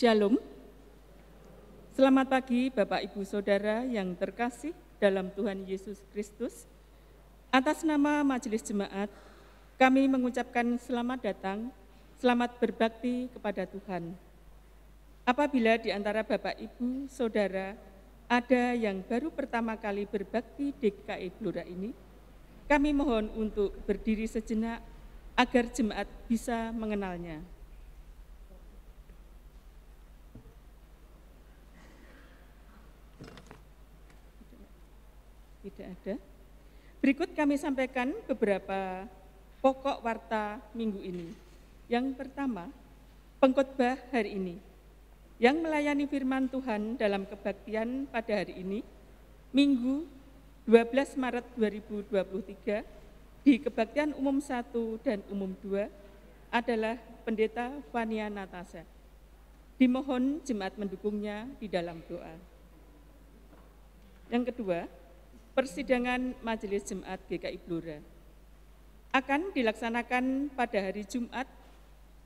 Shalom. Selamat pagi Bapak Ibu Saudara yang terkasih dalam Tuhan Yesus Kristus. Atas nama Majelis Jemaat, kami mengucapkan selamat datang, selamat berbakti kepada Tuhan. Apabila di antara Bapak Ibu Saudara ada yang baru pertama kali berbakti di GKI Blora ini, kami mohon untuk berdiri sejenak agar jemaat bisa mengenalnya. Tidak ada. Berikut kami sampaikan beberapa pokok warta minggu ini. Yang pertama, pengkhotbah hari ini. Yang melayani firman Tuhan dalam kebaktian pada hari ini, Minggu 12 Maret 2023, di kebaktian umum 1 dan umum 2 adalah Pendeta Vania Natasha. Dimohon jemaat mendukungnya di dalam doa. Yang kedua, persidangan Majelis Jemaat GKI Blora akan dilaksanakan pada hari Jumat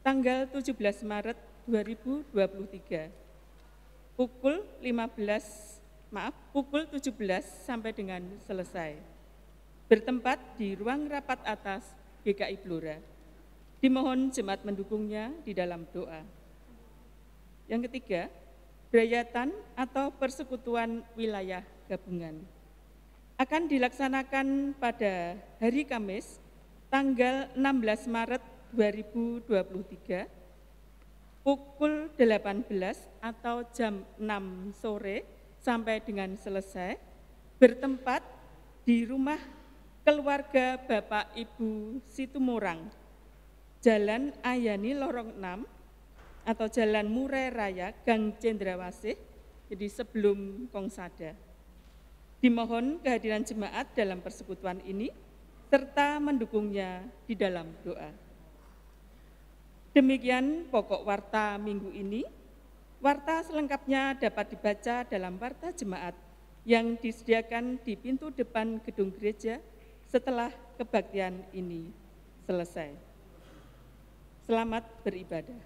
tanggal 17 Maret 2023 pukul 17 sampai dengan selesai, bertempat di ruang rapat atas GKI Blora. Dimohon jemaat mendukungnya di dalam doa. Yang ketiga, Brayatan atau Persekutuan Wilayah Gabungan akan dilaksanakan pada hari Kamis tanggal 16 Maret 2023 pukul 18 atau jam 6 sore sampai dengan selesai, bertempat di rumah keluarga Bapak Ibu Situmorang, Jalan Ayani Lorong 6 atau Jalan Murai Raya, Gang Cendrawasih, jadi sebelum Kongsada. Dimohon kehadiran jemaat dalam persekutuan ini, serta mendukungnya di dalam doa. Demikian pokok warta minggu ini. Warta selengkapnya dapat dibaca dalam warta jemaat yang disediakan di pintu depan gedung gereja setelah kebaktian ini selesai. Selamat beribadah.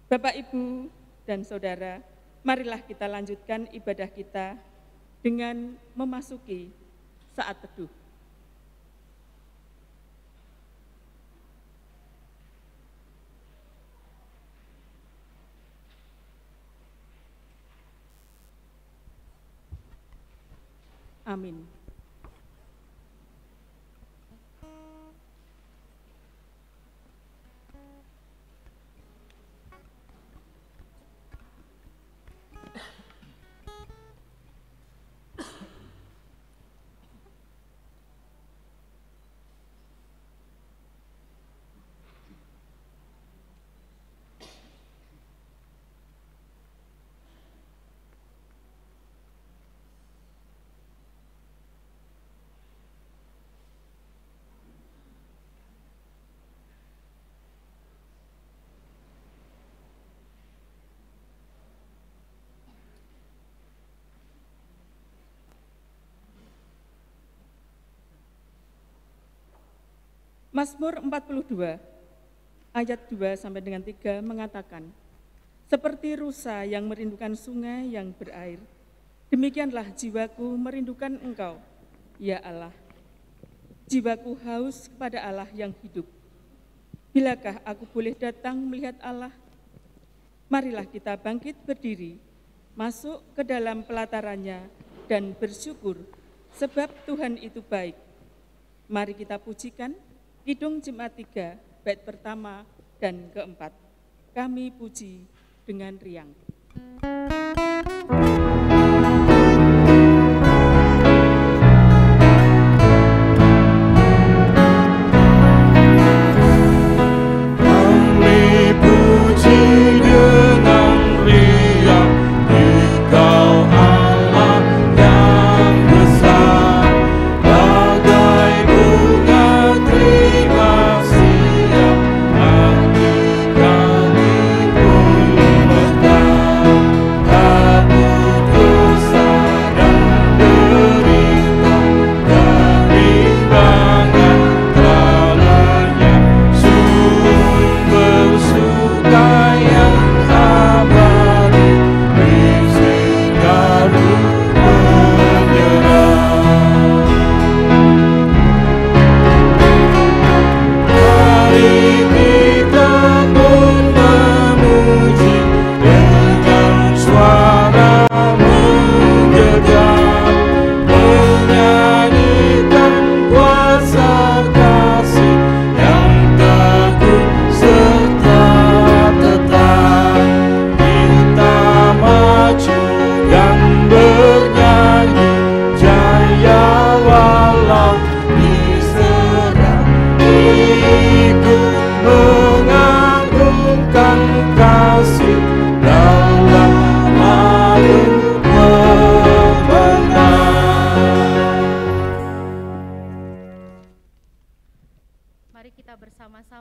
Bapak, Ibu, dan Saudara, marilah kita lanjutkan ibadah kita dengan memasuki saat teduh. Amin. Mazmur 42 ayat 2 sampai dengan 3 mengatakan, seperti rusa yang merindukan sungai yang berair, demikianlah jiwaku merindukan Engkau, ya Allah. Jiwaku haus kepada Allah yang hidup. Bilakah aku boleh datang melihat Allah? Marilah kita bangkit berdiri, masuk ke dalam pelatarannya dan bersyukur, sebab Tuhan itu baik. Mari kita pujikan Kidung Jemaat 3, bait pertama dan keempat. Kami puji dengan riang.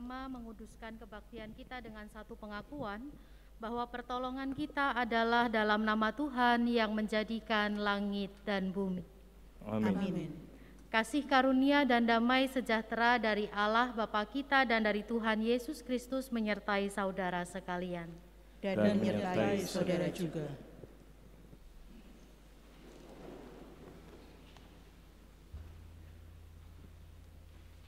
bersama menguduskan kebaktian kita dengan satu pengakuan bahwa pertolongan kita adalah dalam nama Tuhan yang menjadikan langit dan bumi. Amin. Kasih karunia dan damai sejahtera dari Allah Bapa kita dan dari Tuhan Yesus Kristus menyertai saudara sekalian. Dan menyertai saudara juga.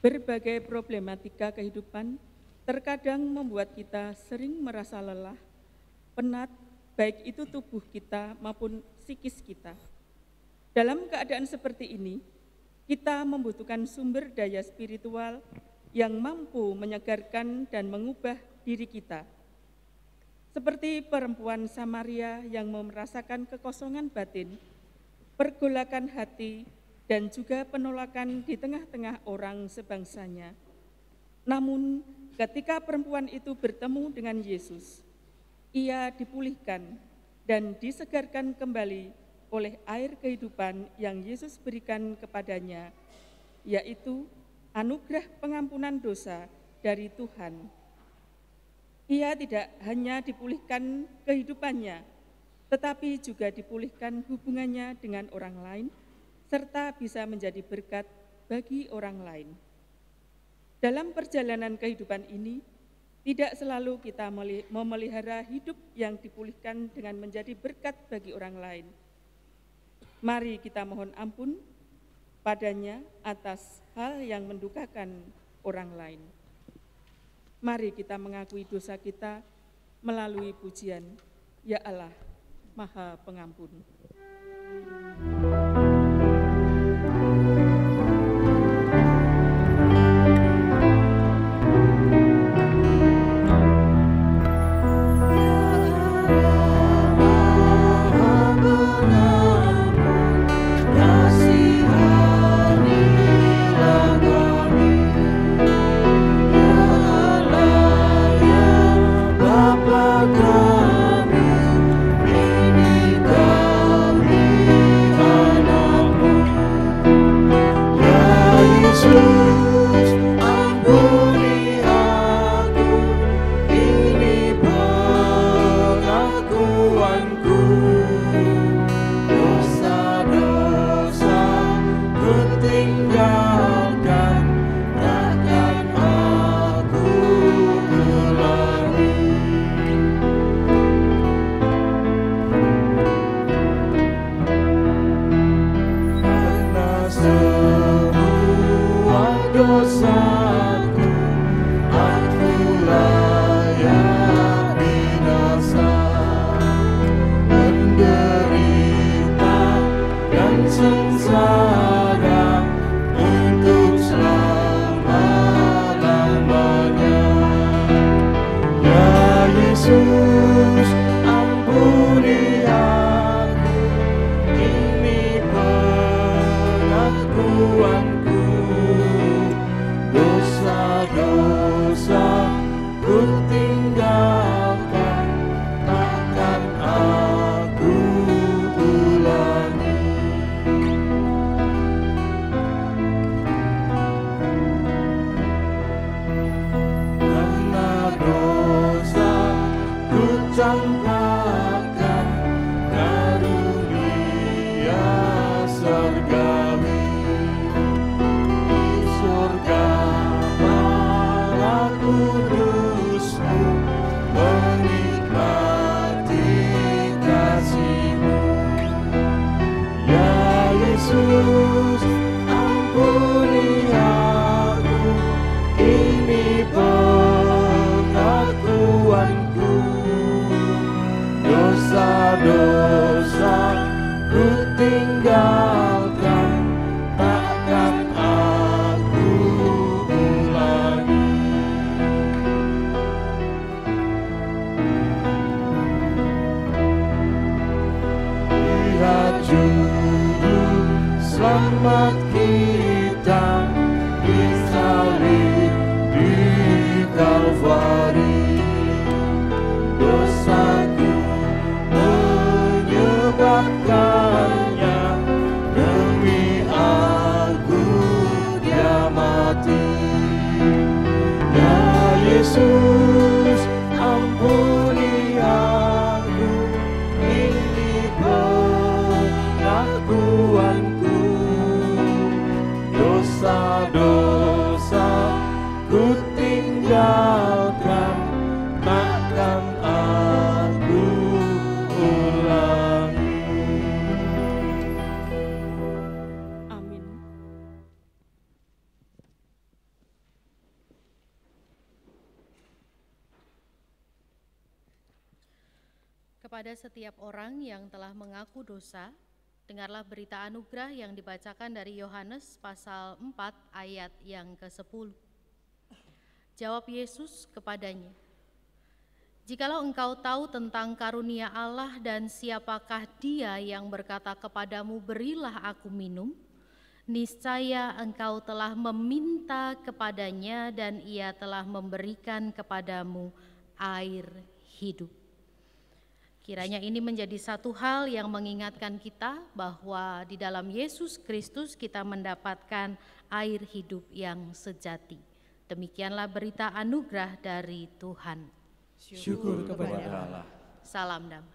Berbagai problematika kehidupan terkadang membuat kita sering merasa lelah, penat, baik itu tubuh kita maupun psikis kita. Dalam keadaan seperti ini, kita membutuhkan sumber daya spiritual yang mampu menyegarkan dan mengubah diri kita. Seperti perempuan Samaria yang merasakan kekosongan batin, pergolakan hati, dan juga penolakan di tengah-tengah orang sebangsanya. Namun, ketika perempuan itu bertemu dengan Yesus, ia dipulihkan dan disegarkan kembali oleh air kehidupan yang Yesus berikan kepadanya, yaitu anugerah pengampunan dosa dari Tuhan. Ia tidak hanya dipulihkan kehidupannya, tetapi juga dipulihkan hubungannya dengan orang lain, serta bisa menjadi berkat bagi orang lain. Dalam perjalanan kehidupan ini, tidak selalu kita memelihara hidup yang dipulihkan dengan menjadi berkat bagi orang lain. Mari kita mohon ampun padanya atas hal yang mendukakan orang lain. Mari kita mengakui dosa kita melalui pujian, Ya Allah, Maha Pengampun. Ya pengakuanku, dosa-dosa ku tinggalkan, takkan aku ulangi. Amin. Kepada setiap orang yang telah mengaku dosa, dengarlah berita anugerah yang dibacakan dari Yohanes pasal 4 ayat yang ke-10. Jawab Yesus kepadanya, "Jikalau engkau tahu tentang karunia Allah dan siapakah Dia yang berkata kepadamu, 'Berilah aku minum,' niscaya engkau telah meminta kepadanya dan Ia telah memberikan kepadamu air hidup." Kiranya ini menjadi satu hal yang mengingatkan kita bahwa di dalam Yesus Kristus kita mendapatkan air hidup yang sejati. Demikianlah berita anugerah dari Tuhan. Syukur kepada Allah. Salam damai.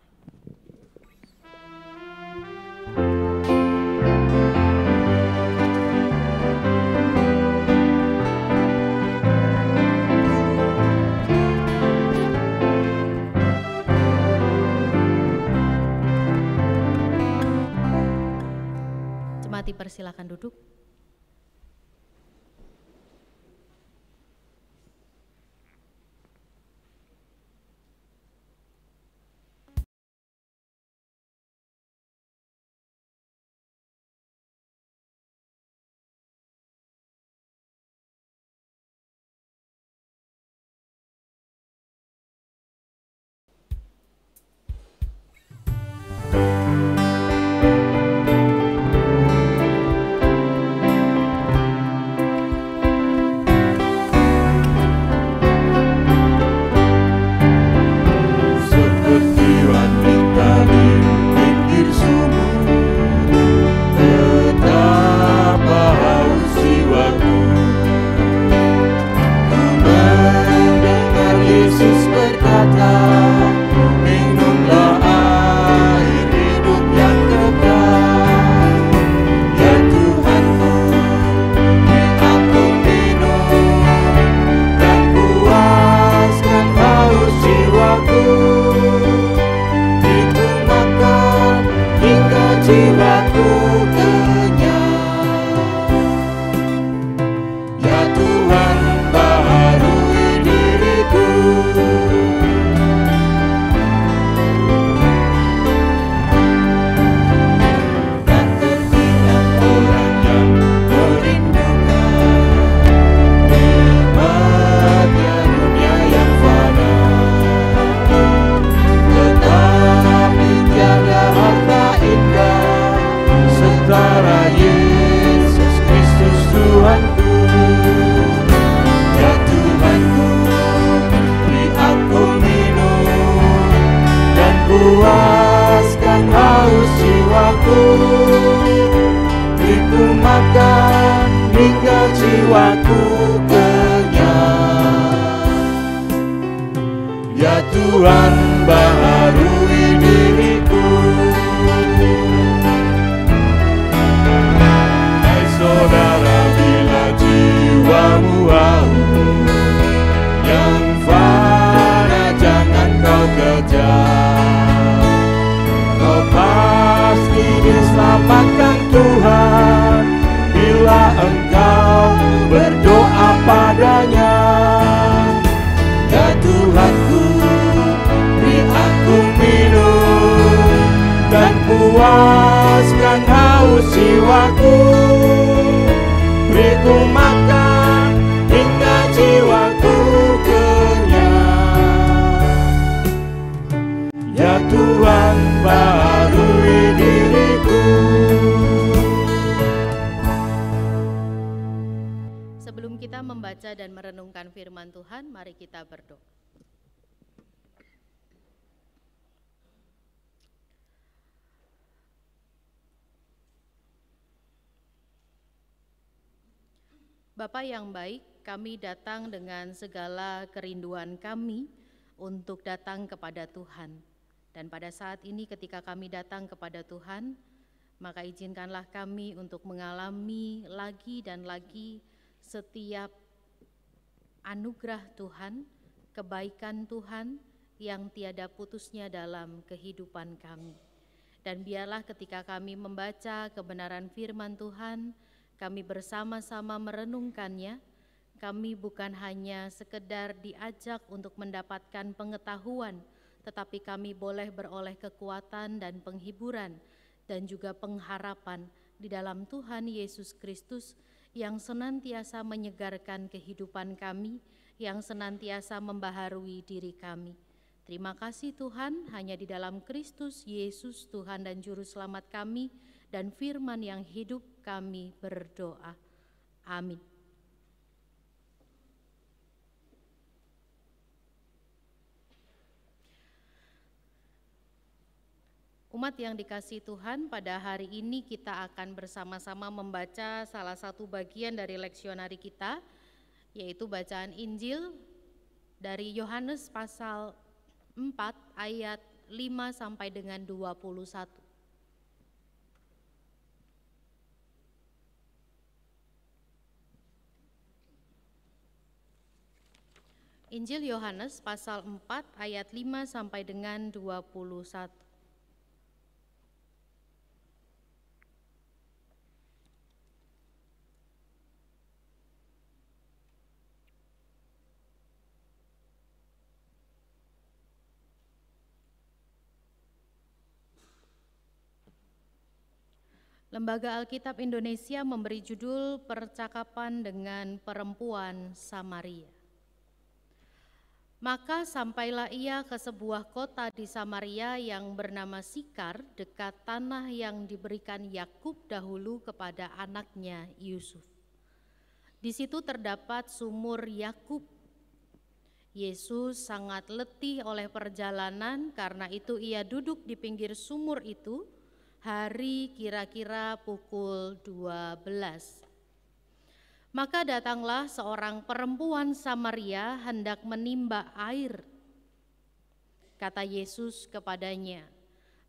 Jemaat dipersilakan duduk. Seperti wanita di pinggir sumur, betapa haus jiwaku. Ku mendengar Yesus berkata, "Minumlah air hidup yang kekal." Ya Tuhanku, beri aku minum dan puaskan haus jiwaku. Beriku makan hingga jiwaku kenyang. Ya Tuhan, baharui diriku. Tak terhilang orang yang merindukan nikmatnya dunia yang fana, tetapi tiada harta indah setara Yesus Kristus Tuhanku. Ya Tuhanku, beri aku minum dan puaskan haus jiwaku. Beriku makan hingga jiwaku kenyang. Ya Tuhan, baharui diriku. Hai saudara, bila jiwamu haus, yang fana jangan kau kejar. Kau pasti diselamatkan Tuhan bila engkau berdoa padanya. Ya Tuhanku, beri aku minum dan puaskan haus jiwaku. Beriku makan hingga jiwaku kenyang. Ya Tuhan, baharui diriku. Sebelum kita membaca dan merenungkan firman Tuhan, mari kita berdoa. Bapa yang baik, kami datang dengan segala kerinduan kami untuk datang kepada Tuhan. Dan pada saat ini ketika kami datang kepada Tuhan, Maka izinkanlah kami untuk mengalami lagi dan lagi setiap anugerah Tuhan, kebaikan Tuhan yang tiada putusnya dalam kehidupan kami. Dan biarlah ketika kami membaca kebenaran firman Tuhan, kami bersama-sama merenungkannya, kami bukan hanya sekedar diajak untuk mendapatkan pengetahuan, tetapi kami boleh beroleh kekuatan dan penghiburan dan juga pengharapan di dalam Tuhan Yesus Kristus yang senantiasa menyegarkan kehidupan kami, yang senantiasa membaharui diri kami. Terima kasih Tuhan, hanya di dalam Kristus Yesus Tuhan dan Juru Selamat kami dan firman yang hidup kami berdoa. Amin. Umat yang dikasihi Tuhan, pada hari ini kita akan bersama-sama membaca salah satu bagian dari leksionari kita, yaitu bacaan Injil dari Yohanes pasal 4 ayat 5 sampai dengan 21. Injil Yohanes pasal 4 ayat 5 sampai dengan 21. Lembaga Alkitab Indonesia memberi judul Percakapan dengan Perempuan Samaria. Maka sampailah ia ke sebuah kota di Samaria yang bernama Sikar, dekat tanah yang diberikan Yakub dahulu kepada anaknya Yusuf. Di situ terdapat sumur Yakub. Yesus sangat letih oleh perjalanan, karena itu ia duduk di pinggir sumur itu. Hari kira-kira pukul 12. Maka datanglah seorang perempuan Samaria hendak menimba air. Kata Yesus kepadanya,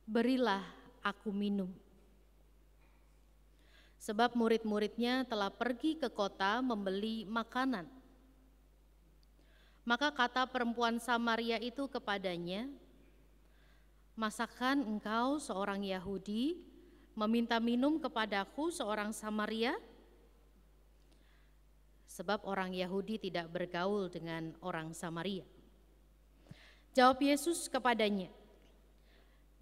"Berilah aku minum." Sebab murid-muridnya telah pergi ke kota membeli makanan. Maka kata perempuan Samaria itu kepadanya, "Masakan engkau seorang Yahudi meminta minum kepadaku seorang Samaria?" Sebab orang Yahudi tidak bergaul dengan orang Samaria. Jawab Yesus kepadanya,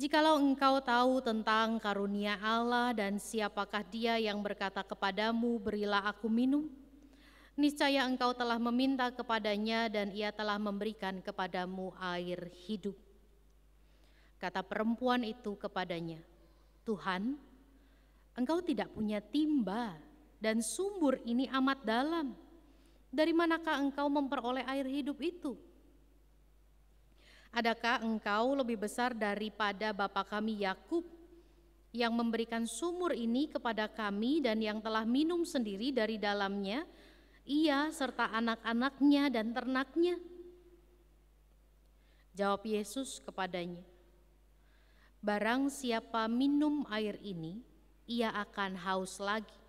"Jikalau engkau tahu tentang karunia Allah dan siapakah dia yang berkata kepadamu, 'Berilah aku minum,' niscaya engkau telah meminta kepadanya dan ia telah memberikan kepadamu air hidup." Kata perempuan itu kepadanya, "Tuhan, engkau tidak punya timba dan sumur ini amat dalam. Dari manakah engkau memperoleh air hidup itu? Adakah engkau lebih besar daripada bapa kami Yakub yang memberikan sumur ini kepada kami dan yang telah minum sendiri dari dalamnya, ia serta anak-anaknya dan ternaknya?" Jawab Yesus kepadanya, "Barang siapa minum air ini, ia akan haus lagi.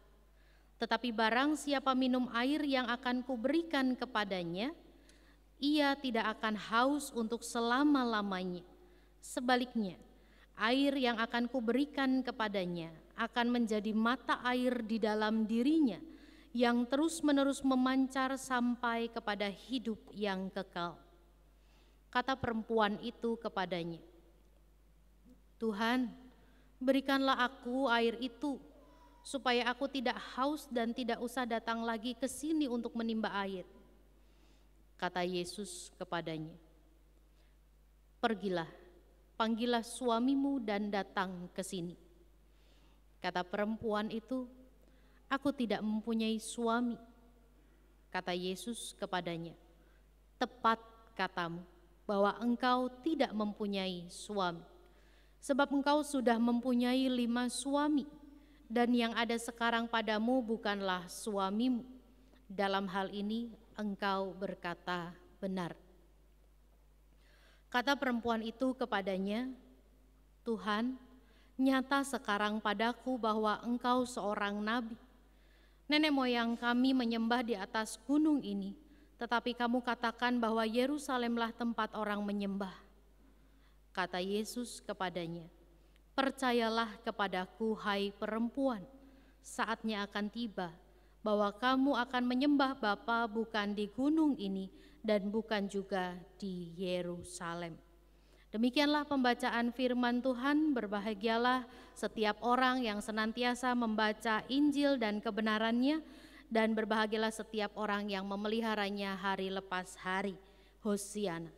Tetapi barang siapa minum air yang akan kuberikan kepadanya, ia tidak akan haus untuk selama-lamanya. Sebaliknya, air yang akan kuberikan kepadanya akan menjadi mata air di dalam dirinya, yang terus-menerus memancar sampai kepada hidup yang kekal." Kata perempuan itu kepadanya, "Tuhan, berikanlah aku air itu, supaya aku tidak haus dan tidak usah datang lagi ke sini untuk menimba air." Kata Yesus kepadanya, "Pergilah, panggillah suamimu dan datang ke sini." Kata perempuan itu, "Aku tidak mempunyai suami." Kata Yesus kepadanya, "Tepat katamu, bahwa engkau tidak mempunyai suami. Sebab engkau sudah mempunyai 5 suami, dan yang ada sekarang padamu bukanlah suamimu. Dalam hal ini engkau berkata benar." Kata perempuan itu kepadanya, "Tuhan, nyata sekarang padaku bahwa engkau seorang nabi. Nenek moyang kami menyembah di atas gunung ini, tetapi kamu katakan bahwa Yerusalemlah tempat orang menyembah. Kata Yesus kepadanya, percayalah kepadaku hai perempuan, saatnya akan tiba bahwa kamu akan menyembah Bapa bukan di gunung ini dan bukan juga di Yerusalem. Demikianlah pembacaan firman Tuhan. Berbahagialah setiap orang yang senantiasa membaca Injil dan kebenarannya, dan berbahagialah setiap orang yang memeliharanya hari lepas hari. Hosiana.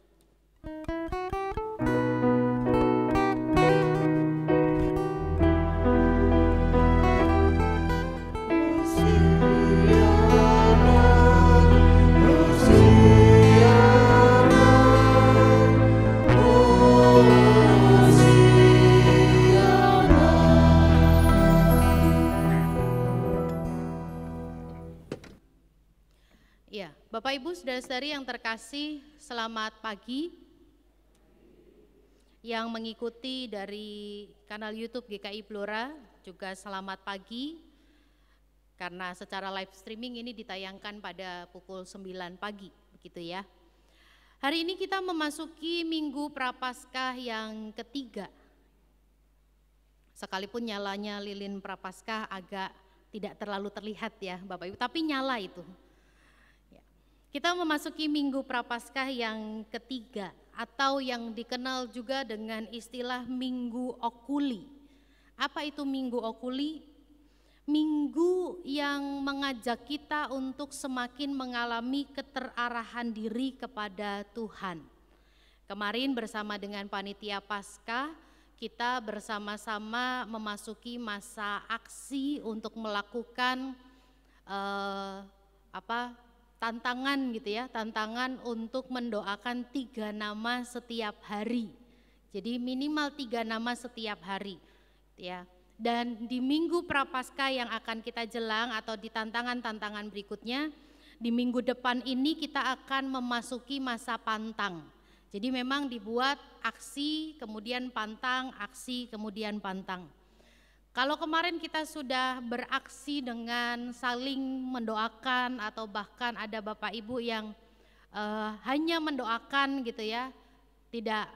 Bapak Ibu saudara-saudari yang terkasih, selamat pagi. Yang mengikuti dari kanal YouTube GKI Blora juga selamat pagi. Karena secara live streaming ini ditayangkan pada pukul 9 pagi, begitu ya. Hari ini kita memasuki Minggu Prapaskah yang ketiga. Sekalipun nyalanya lilin Prapaskah agak tidak terlalu terlihat ya Bapak Ibu, tapi nyala itu. Kita memasuki Minggu Prapaskah yang ketiga, atau yang dikenal juga dengan istilah Minggu Okuli. Apa itu Minggu Okuli? Minggu yang mengajak kita untuk semakin mengalami keterarahan diri kepada Tuhan. Kemarin bersama dengan Panitia Paskah, kita bersama-sama memasuki masa aksi untuk melakukan tantangan gitu ya, tantangan untuk mendoakan 3 nama setiap hari. Jadi minimal 3 nama setiap hari ya. Dan di Minggu Prapaskah yang akan kita jelang atau di tantangan-tantangan berikutnya, di minggu depan ini kita akan memasuki masa pantang. Jadi memang dibuat aksi, kemudian pantang, aksi, kemudian pantang. Kalau kemarin kita sudah beraksi dengan saling mendoakan atau bahkan ada Bapak Ibu yang hanya mendoakan gitu ya, tidak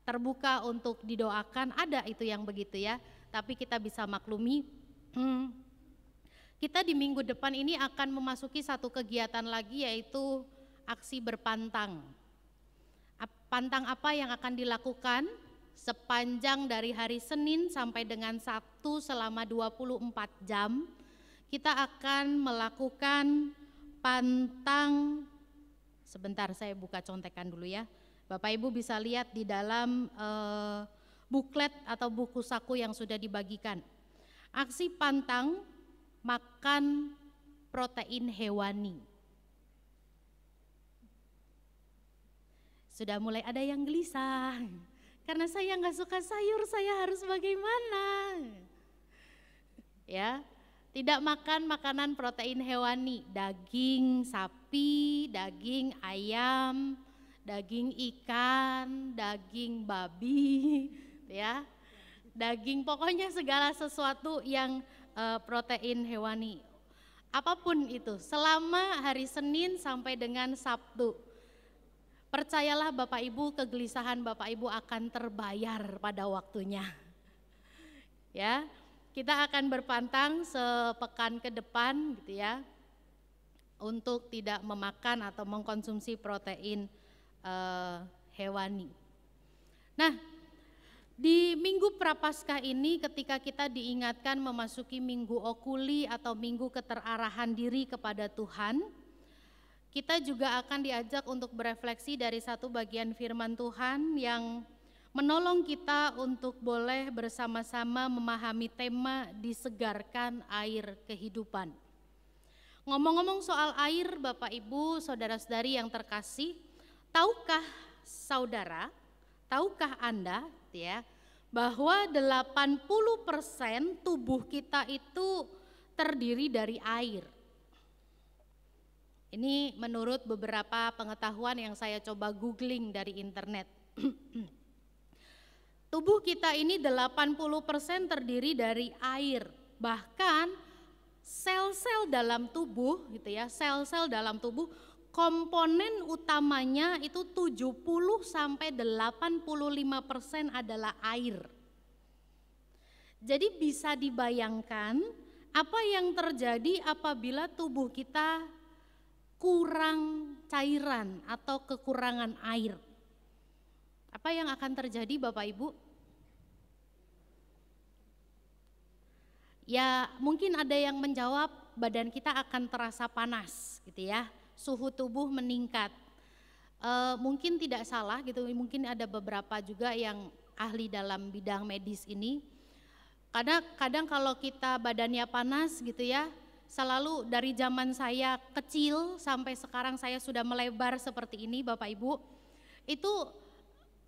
terbuka untuk didoakan, ada itu yang begitu ya, tapi kita bisa maklumi. Kita di minggu depan ini akan memasuki satu kegiatan lagi, yaitu aksi berpantang. Pantang apa yang akan dilakukan? Sepanjang dari hari Senin sampai dengan Sabtu selama 24 jam, kita akan melakukan pantang. Sebentar saya buka contekan dulu ya. Bapak Ibu bisa lihat di dalam buklet atau buku saku yang sudah dibagikan. Aksi pantang makan protein hewani. Sudah mulai ada yang gelisah. Karena saya nggak suka sayur, saya harus bagaimana? Ya, tidak makan makanan protein hewani, daging sapi, daging ayam, daging ikan, daging babi, ya, daging pokoknya segala sesuatu yang protein hewani. Apapun itu, selama hari Senin sampai dengan Sabtu. Percayalah Bapak Ibu, kegelisahan Bapak Ibu akan terbayar pada waktunya. Ya, kita akan berpantang sepekan ke depan gitu ya, untuk tidak memakan atau mengkonsumsi protein hewani. Nah, di Minggu Prapaskah ini ketika kita diingatkan memasuki Minggu Okuli atau Minggu keterarahan diri kepada Tuhan, kita juga akan diajak untuk berefleksi dari satu bagian firman Tuhan yang menolong kita untuk boleh bersama-sama memahami tema disegarkan air kehidupan. Ngomong-ngomong soal air, Bapak Ibu, saudara-saudari yang terkasih, tahukah saudara, tahukah Anda ya, bahwa 80% tubuh kita itu terdiri dari air. Ini menurut beberapa pengetahuan yang saya coba googling dari internet. Tubuh kita ini 80% terdiri dari air. Bahkan sel-sel dalam tubuh gitu ya, sel-sel dalam tubuh komponen utamanya itu 70-85% adalah air. Jadi bisa dibayangkan apa yang terjadi apabila tubuh kita kurang cairan atau kekurangan air. Apa yang akan terjadi Bapak Ibu? Ya mungkin ada yang menjawab badan kita akan terasa panas gitu ya, suhu tubuh meningkat. Mungkin tidak salah gitu, mungkin ada beberapa juga yang ahli dalam bidang medis ini. Kadang kalau kita badannya panas gitu ya, selalu dari zaman saya kecil sampai sekarang saya sudah melebar seperti ini Bapak Ibu, itu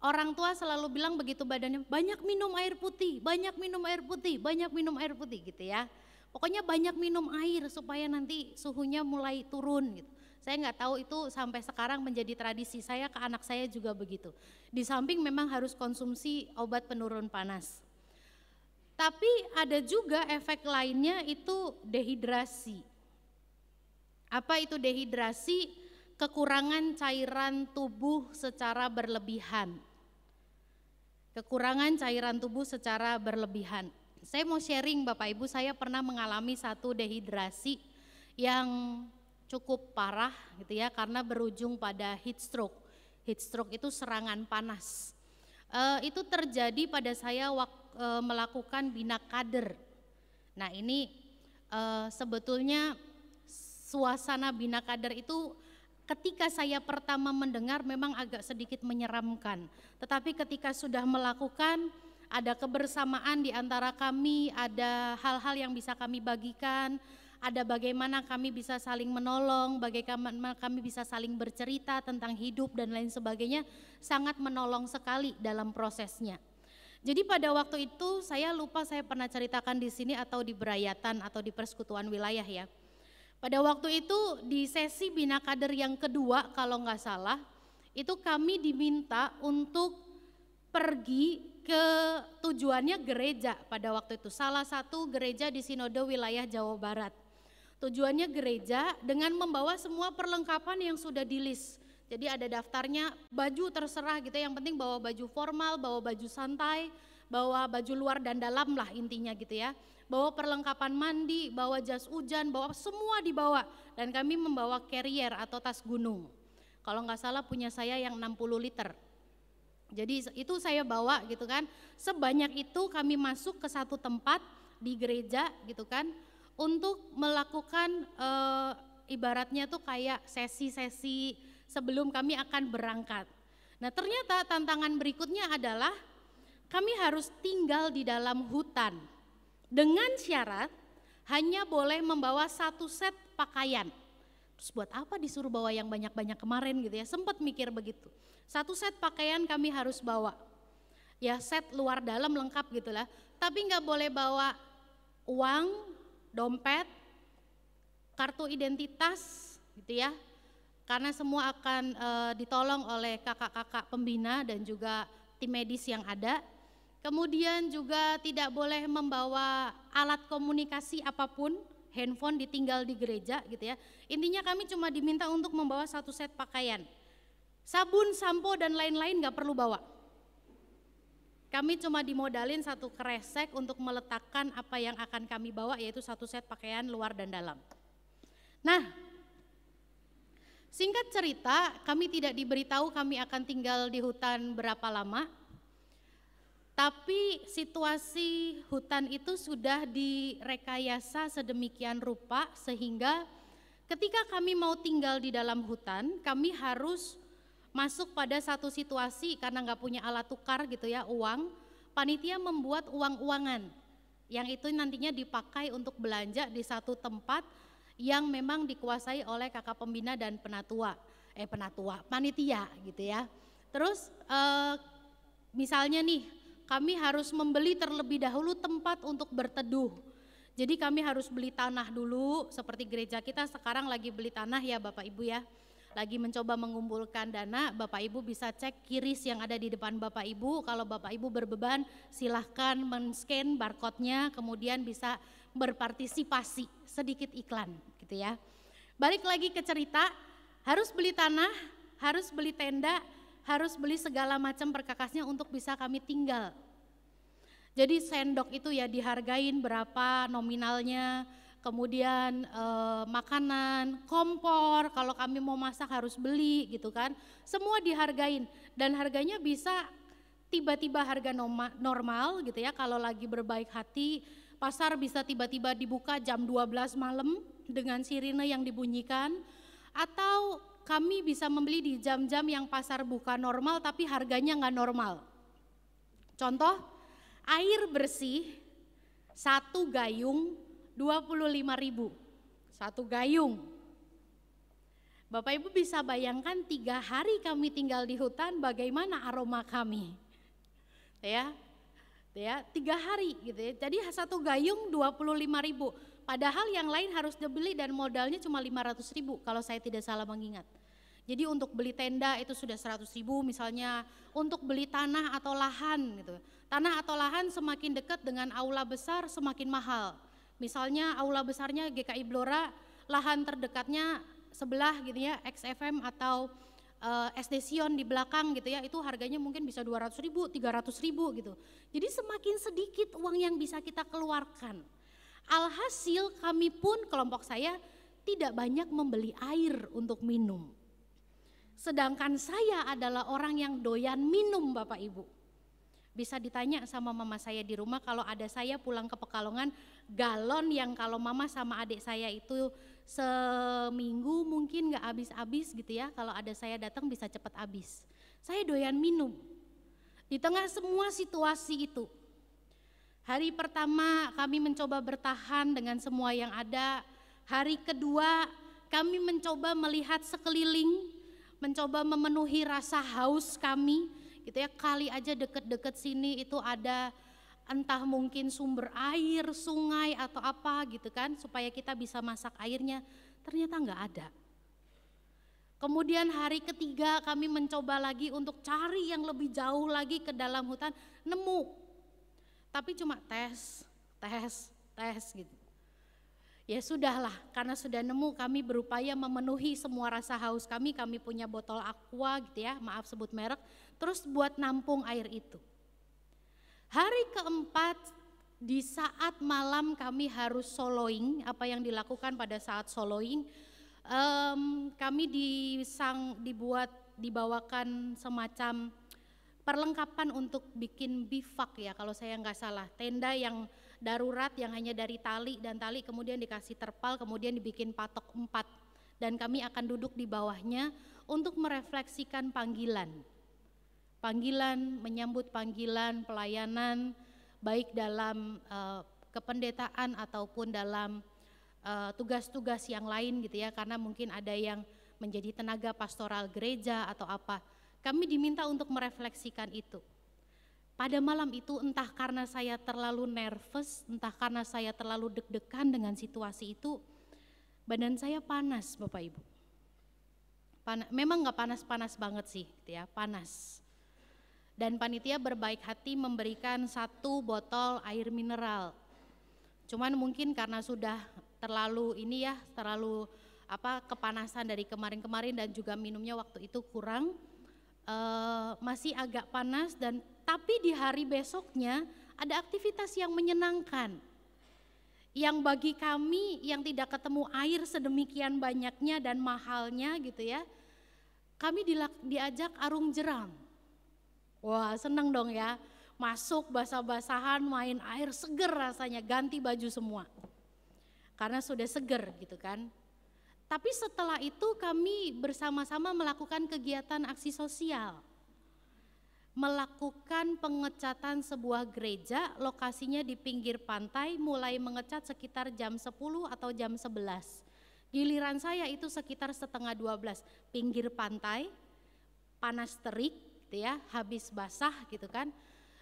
orang tua selalu bilang begitu badannya, banyak minum air putih, banyak minum air putih, banyak minum air putih gitu ya. Pokoknya banyak minum air supaya nanti suhunya mulai turun gitu. Saya nggak tahu itu sampai sekarang menjadi tradisi saya, ke anak saya juga begitu. Di samping memang harus konsumsi obat penurun panas. Tapi ada juga efek lainnya itu dehidrasi. Apa itu dehidrasi? Kekurangan cairan tubuh secara berlebihan. Kekurangan cairan tubuh secara berlebihan. Saya mau sharing Bapak Ibu, saya pernah mengalami satu dehidrasi yang cukup parah gitu ya, karena berujung pada heat stroke. Heat stroke itu serangan panas. Itu terjadi pada saya waktu melakukan bina kader. Nah ini sebetulnya suasana bina kader itu ketika saya pertama mendengar memang agak sedikit menyeramkan. Tetapi ketika sudah melakukan, ada kebersamaan di antara kami, ada hal-hal yang bisa kami bagikan, ada bagaimana kami bisa saling menolong, bagaimana kami bisa saling bercerita tentang hidup dan lain sebagainya, sangat menolong sekali dalam prosesnya. Jadi pada waktu itu saya lupa saya pernah ceritakan di sini atau di Berayatan atau di Persekutuan Wilayah ya. Pada waktu itu di sesi bina kader yang kedua kalau nggak salah, itu kami diminta untuk pergi ke tujuannya gereja pada waktu itu. Salah satu gereja di Sinode Wilayah Jawa Barat. Tujuannya gereja dengan membawa semua perlengkapan yang sudah di-list. Jadi ada daftarnya, baju terserah gitu, yang penting bawa baju formal, bawa baju santai, bawa baju luar dan dalam lah intinya gitu ya. Bawa perlengkapan mandi, bawa jas hujan, bawa semua dibawa. Dan kami membawa carrier atau tas gunung. Kalau nggak salah punya saya yang 60 liter. Jadi itu saya bawa gitu kan. Sebanyak itu kami masuk ke satu tempat di gereja gitu kan. Untuk melakukan ibaratnya tuh kayak sesi-sesi sebelum kami akan berangkat. Nah ternyata tantangan berikutnya adalah kami harus tinggal di dalam hutan. Dengan syarat hanya boleh membawa satu set pakaian. Terus buat apa disuruh bawa yang banyak-banyak kemarin gitu ya, sempat mikir begitu. Satu set pakaian kami harus bawa. Ya set luar dalam lengkap gitu lah. Tapi nggak boleh bawa uang, dompet, kartu identitas gitu ya. Karena semua akan ditolong oleh kakak-kakak pembina dan juga tim medis yang ada. Kemudian juga tidak boleh membawa alat komunikasi apapun, handphone ditinggal di gereja gitu ya. Intinya kami cuma diminta untuk membawa satu set pakaian. Sabun, sampo dan lain-lain gak perlu bawa. Kami cuma dimodalin satu kresek untuk meletakkan apa yang akan kami bawa, yaitu satu set pakaian luar dan dalam. Nah, singkat cerita, kami tidak diberitahu kami akan tinggal di hutan berapa lama. Tapi situasi hutan itu sudah direkayasa sedemikian rupa sehingga ketika kami mau tinggal di dalam hutan, kami harus masuk pada satu situasi karena nggak punya alat tukar gitu ya, uang. Panitia membuat uang-uangan yang itu nantinya dipakai untuk belanja di satu tempat yang memang dikuasai oleh kakak pembina dan panitia gitu ya. Terus misalnya nih, kami harus membeli terlebih dahulu tempat untuk berteduh. Jadi kami harus beli tanah dulu, seperti gereja kita sekarang lagi beli tanah ya Bapak Ibu ya. lagi mencoba mengumpulkan dana, Bapak Ibu bisa cek QRIS yang ada di depan Bapak Ibu. Kalau Bapak Ibu berbeban, silahkan men-scan barcode-nya, kemudian bisa berpartisipasi, sedikit iklan gitu ya. Balik lagi ke cerita, harus beli tanah, harus beli tenda, harus beli segala macam perkakasnya untuk bisa kami tinggal. Jadi sendok itu ya dihargain berapa nominalnya, kemudian makanan, kompor, kalau kami mau masak harus beli gitu kan. Semua dihargain dan harganya bisa tiba-tiba harga normal gitu ya, kalau lagi berbaik hati. Pasar bisa tiba-tiba dibuka jam 12 malam dengan sirine yang dibunyikan, atau kami bisa membeli di jam-jam yang pasar buka normal tapi harganya nggak normal. Contoh, air bersih 1 gayung 25.000, 1 gayung. Bapak Ibu bisa bayangkan 3 hari kami tinggal di hutan bagaimana aroma kami. Ya, 3 hari gitu ya. Jadi 1 gayung 25.000. Padahal yang lain harus dibeli dan modalnya cuma 500.000 kalau saya tidak salah mengingat. Jadi untuk beli tenda itu sudah 100.000 misalnya, untuk beli tanah atau lahan gitu. Tanah atau lahan semakin dekat dengan aula besar semakin mahal. Misalnya aula besarnya GKI Blora, lahan terdekatnya sebelah gitu ya, XFM atau SD Sion di belakang gitu ya, itu harganya mungkin bisa 200.000, 300.000 gitu. Jadi semakin sedikit uang yang bisa kita keluarkan. Alhasil kami pun, kelompok saya, tidak banyak membeli air untuk minum. Sedangkan saya adalah orang yang doyan minum Bapak Ibu. Bisa ditanya sama mama saya di rumah, kalau ada saya pulang ke Pekalongan, galon yang kalau mama sama adik saya itu seminggu mungkin gak habis-habis gitu ya, kalau ada saya datang bisa cepat habis. Saya doyan minum. Di tengah semua situasi itu, hari pertama kami mencoba bertahan dengan semua yang ada. Hari kedua kami mencoba melihat sekeliling, mencoba memenuhi rasa haus kami gitu ya. Kali aja deket-deket sini itu ada entah mungkin sumber air, sungai atau apa gitu kan, supaya kita bisa masak airnya. Ternyata enggak ada. Kemudian hari ketiga kami mencoba lagi untuk cari yang lebih jauh lagi ke dalam hutan, nemu. Tapi cuma tes gitu. Ya sudahlah, karena sudah nemu kami berupaya memenuhi semua rasa haus kami. Kami punya botol aqua gitu ya, maaf sebut merek, terus buat nampung air itu. Hari keempat, di saat malam kami harus soloing, apa yang dilakukan pada saat soloing, kami dibawakan semacam perlengkapan untuk bikin bivak ya, kalau saya nggak salah, tenda yang darurat yang hanya dari tali dan tali, kemudian dikasih terpal, kemudian dibikin patok 4 dan kami akan duduk di bawahnya untuk merefleksikan panggilan, menyambut panggilan pelayanan baik dalam kependetaan ataupun dalam tugas-tugas yang lain gitu ya, karena mungkin ada yang menjadi tenaga pastoral gereja atau apa. Kami diminta untuk merefleksikan itu. Pada malam itu entah karena saya terlalu nervous, entah karena saya terlalu deg-degan dengan situasi itu, badan saya panas Bapak Ibu. Memang gak panas-panas banget sih gitu ya, panas. Dan panitia berbaik hati memberikan 1 botol air mineral. Cuman mungkin karena sudah terlalu kepanasan dari kemarin-kemarin dan juga minumnya waktu itu kurang, masih agak panas. Dan tapi di hari besoknya ada aktivitas yang menyenangkan, yang bagi kami yang tidak ketemu air sedemikian banyaknya dan mahalnya gitu ya, kami diajak arung jeram. Wah seneng dong ya, masuk basah-basahan, main air, seger rasanya, ganti baju semua karena sudah seger gitu kan. Tapi setelah itu kami bersama-sama melakukan kegiatan aksi sosial, melakukan pengecatan sebuah gereja, lokasinya di pinggir pantai, mulai mengecat sekitar jam 10 atau jam 11. Giliran saya itu sekitar setengah 12, pinggir pantai, panas terik gitu ya, habis basah gitu kan.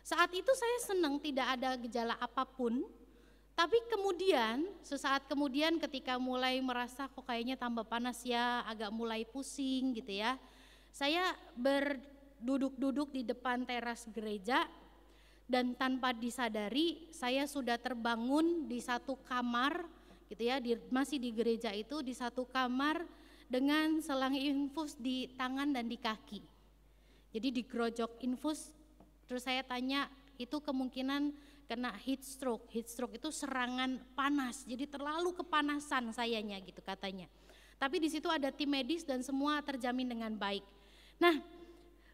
Saat itu saya senang, tidak ada gejala apapun, Tapi kemudian, sesaat kemudian ketika mulai merasa kok kayaknya tambah panas ya, agak mulai pusing gitu ya. Saya berduduk-duduk di depan teras gereja dan tanpa disadari saya sudah terbangun di satu kamar gitu ya, masih di gereja itu, di satu kamar dengan selang infus di tangan dan di kaki. Jadi digerojok infus, terus saya tanya itu kemungkinan kena heat stroke. Heat stroke itu serangan panas, jadi terlalu kepanasan sayanya gitu katanya. Tapi di situ ada tim medis dan semua terjamin dengan baik. Nah,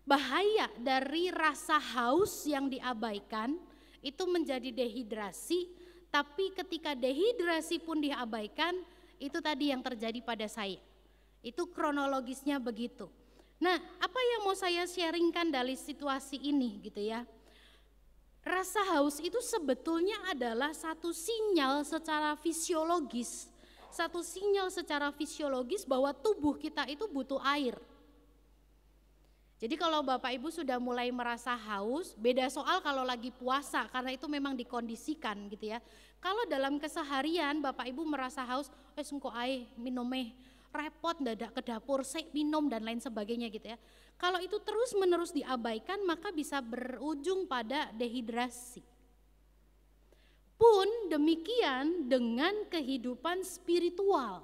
bahaya dari rasa haus yang diabaikan itu menjadi dehidrasi, tapi ketika dehidrasi pun diabaikan, itu tadi yang terjadi pada saya. Itu kronologisnya begitu. Nah, apa yang mau saya sharingkan dari situasi ini gitu ya. Rasa haus itu sebetulnya adalah satu sinyal secara fisiologis. Satu sinyal secara fisiologis bahwa tubuh kita itu butuh air. Jadi kalau Bapak Ibu sudah mulai merasa haus, beda soal kalau lagi puasa karena itu memang dikondisikan gitu ya. Kalau dalam keseharian Bapak Ibu merasa haus, engko ae minumeh, repot dadak ke dapur, minum dan lain sebagainya gitu ya. Kalau itu terus menerus diabaikan maka bisa berujung pada dehidrasi. Pun demikian dengan kehidupan spiritual.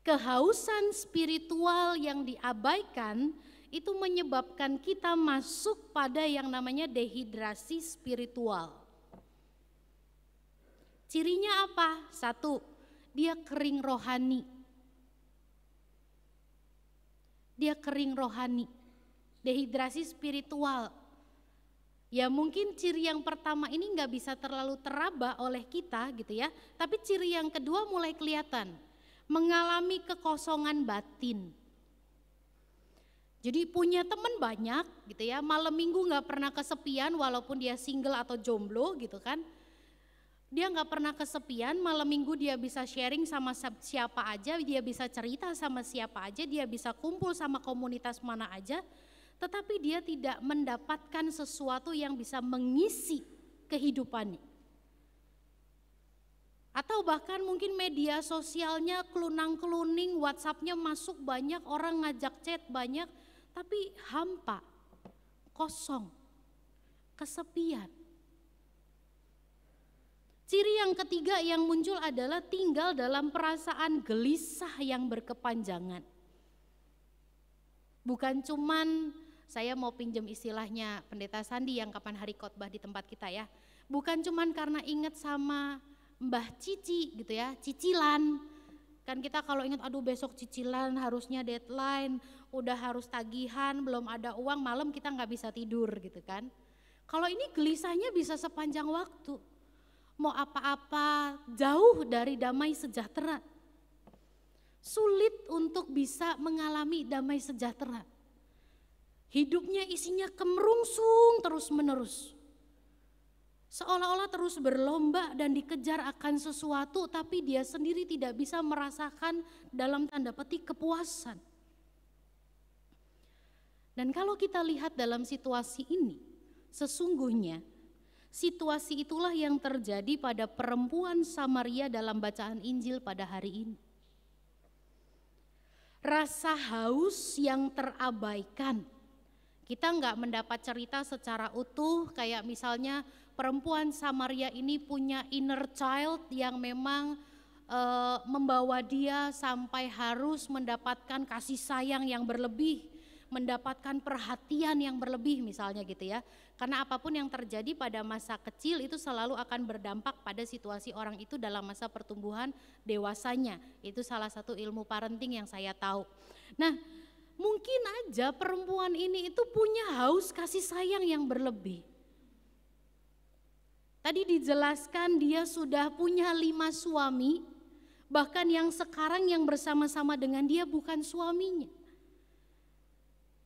Kehausan spiritual yang diabaikan itu menyebabkan kita masuk pada yang namanya dehidrasi spiritual. Cirinya apa? Satu, dia kering rohani. Dia kering rohani, dehidrasi spiritual. Ya mungkin ciri yang pertama ini nggak bisa terlalu teraba oleh kita gitu ya. Tapi ciri yang kedua mulai kelihatan, mengalami kekosongan batin. Jadi punya teman banyak gitu ya, malam minggu nggak pernah kesepian walaupun dia single atau jomblo gitu kan. Dia nggak pernah kesepian, malam minggu dia bisa sharing sama siapa aja, dia bisa cerita sama siapa aja, dia bisa kumpul sama komunitas mana aja, tetapi dia tidak mendapatkan sesuatu yang bisa mengisi kehidupannya. Atau bahkan mungkin media sosialnya kelunang-keluning, WhatsApp-nya masuk banyak, orang ngajak chat banyak, tapi hampa, kosong, kesepian. Ciri yang ketiga yang muncul adalah tinggal dalam perasaan gelisah yang berkepanjangan. Bukan cuman, saya mau pinjam istilahnya Pendeta Sandi yang kapan hari khotbah di tempat kita ya. Bukan cuman karena ingat sama Mbah Cici gitu ya, cicilan. Kan kita kalau ingat aduh besok cicilan harusnya deadline, udah harus tagihan, belum ada uang, malam kita nggak bisa tidur gitu kan. Kalau ini gelisahnya bisa sepanjang waktu. Mau apa-apa jauh dari damai sejahtera. Sulit untuk bisa mengalami damai sejahtera. Hidupnya isinya kemerungsung terus menerus. Seolah-olah terus berlomba dan dikejar akan sesuatu tapi dia sendiri tidak bisa merasakan dalam tanda petik kepuasan. Dan kalau kita lihat dalam situasi ini, sesungguhnya situasi itulah yang terjadi pada perempuan Samaria dalam bacaan Injil pada hari ini. Rasa haus yang terabaikan. Kita nggak mendapat cerita secara utuh kayak misalnya perempuan Samaria ini punya inner child yang memang membawa dia sampai harus mendapatkan kasih sayang yang berlebih, mendapatkan perhatian yang berlebih misalnya gitu ya. Karena apapun yang terjadi pada masa kecil itu selalu akan berdampak pada situasi orang itu dalam masa pertumbuhan dewasanya. Itu salah satu ilmu parenting yang saya tahu. Nah, mungkin aja perempuan ini itu punya haus kasih sayang yang berlebih. Tadi dijelaskan dia sudah punya 5 suami, bahkan yang sekarang yang bersama-sama dengan dia bukan suaminya.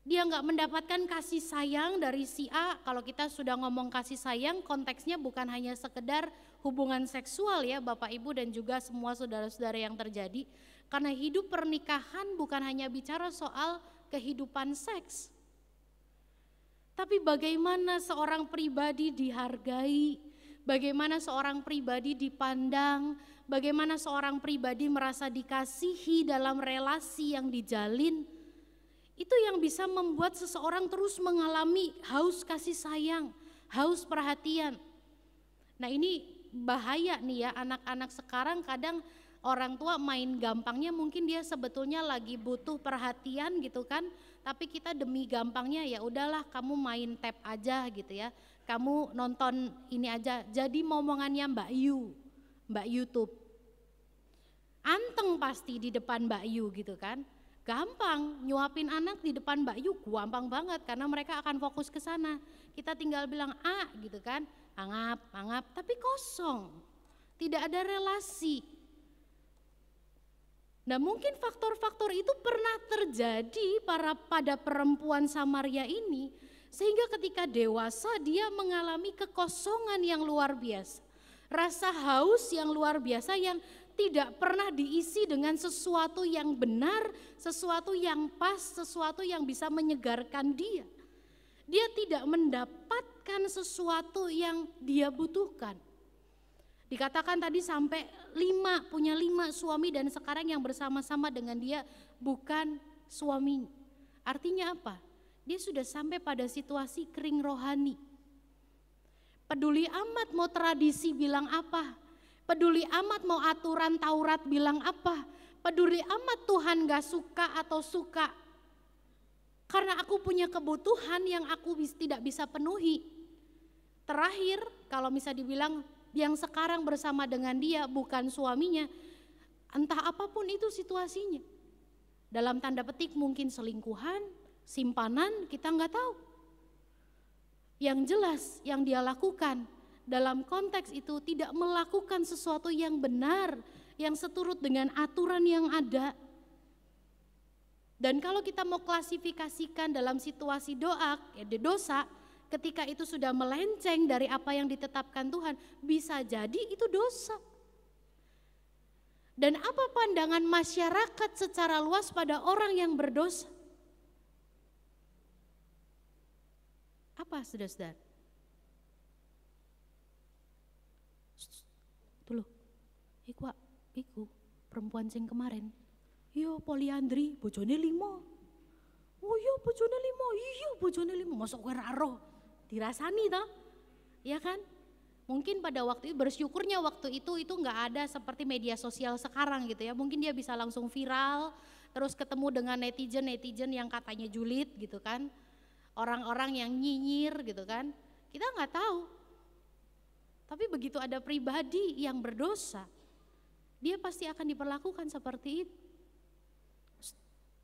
Dia nggak mendapatkan kasih sayang dari si A. Kalau kita sudah ngomong kasih sayang, konteksnya bukan hanya sekedar hubungan seksual ya Bapak Ibu dan juga semua saudara-saudara yang terjadi. Karena hidup pernikahan bukan hanya bicara soal kehidupan seks. Tapi bagaimana seorang pribadi dihargai, bagaimana seorang pribadi dipandang, bagaimana seorang pribadi merasa dikasihi dalam relasi yang dijalin. Itu yang bisa membuat seseorang terus mengalami haus kasih sayang, haus perhatian. Nah ini bahaya nih ya, anak-anak sekarang kadang orang tua main gampangnya, mungkin dia sebetulnya lagi butuh perhatian gitu kan, tapi kita demi gampangnya ya udahlah kamu main tab aja gitu ya, kamu nonton ini aja, jadi momongannya Mbak Yu, Mbak YouTube. Anteng pasti di depan Mbak Yu gitu kan, gampang nyuapin anak di depan Mbak Yu, gampang banget karena mereka akan fokus ke sana. Kita tinggal bilang gitu kan, angap, tapi kosong, tidak ada relasi. Nah mungkin faktor-faktor itu pernah terjadi pada perempuan Samaria ini, sehingga ketika dewasa dia mengalami kekosongan yang luar biasa, rasa haus yang luar biasa yang tidak pernah diisi dengan sesuatu yang benar, sesuatu yang pas, sesuatu yang bisa menyegarkan dia. Dia tidak mendapatkan sesuatu yang dia butuhkan. Dikatakan tadi sampai punya 5 suami dan sekarang yang bersama-sama dengan dia bukan suaminya. Artinya apa? Dia sudah sampai pada situasi kering rohani. Peduli amat mau tradisi bilang apa? Peduli amat mau aturan Taurat bilang apa? Peduli amat Tuhan gak suka atau suka? Karena aku punya kebutuhan yang aku tidak bisa penuhi. Terakhir kalau bisa dibilang yang sekarang bersama dengan dia bukan suaminya, entah apapun itu situasinya. Dalam tanda petik mungkin selingkuhan, simpanan, kita nggak tahu. Yang jelas yang dia lakukan dalam konteks itu tidak melakukan sesuatu yang benar, yang seturut dengan aturan yang ada. Dan kalau kita mau klasifikasikan dalam situasi dosa, ketika itu sudah melenceng dari apa yang ditetapkan Tuhan, bisa jadi itu dosa. Dan apa pandangan masyarakat secara luas pada orang yang berdosa? Apa saudara-saudara? Tuh loh, iku perempuan sing kemarin, yo poliandri, bojone 5. Oh iya bojone 5, iya bojone 5, masuk kowe ra roh. Dirasani toh, ya kan? Mungkin pada waktu itu bersyukurnya waktu itu nggak ada seperti media sosial sekarang gitu ya. Mungkin dia bisa langsung viral, terus ketemu dengan netizen yang katanya julid gitu kan, orang-orang yang nyinyir gitu kan. Kita nggak tahu. Tapi begitu ada pribadi yang berdosa, dia pasti akan diperlakukan seperti itu.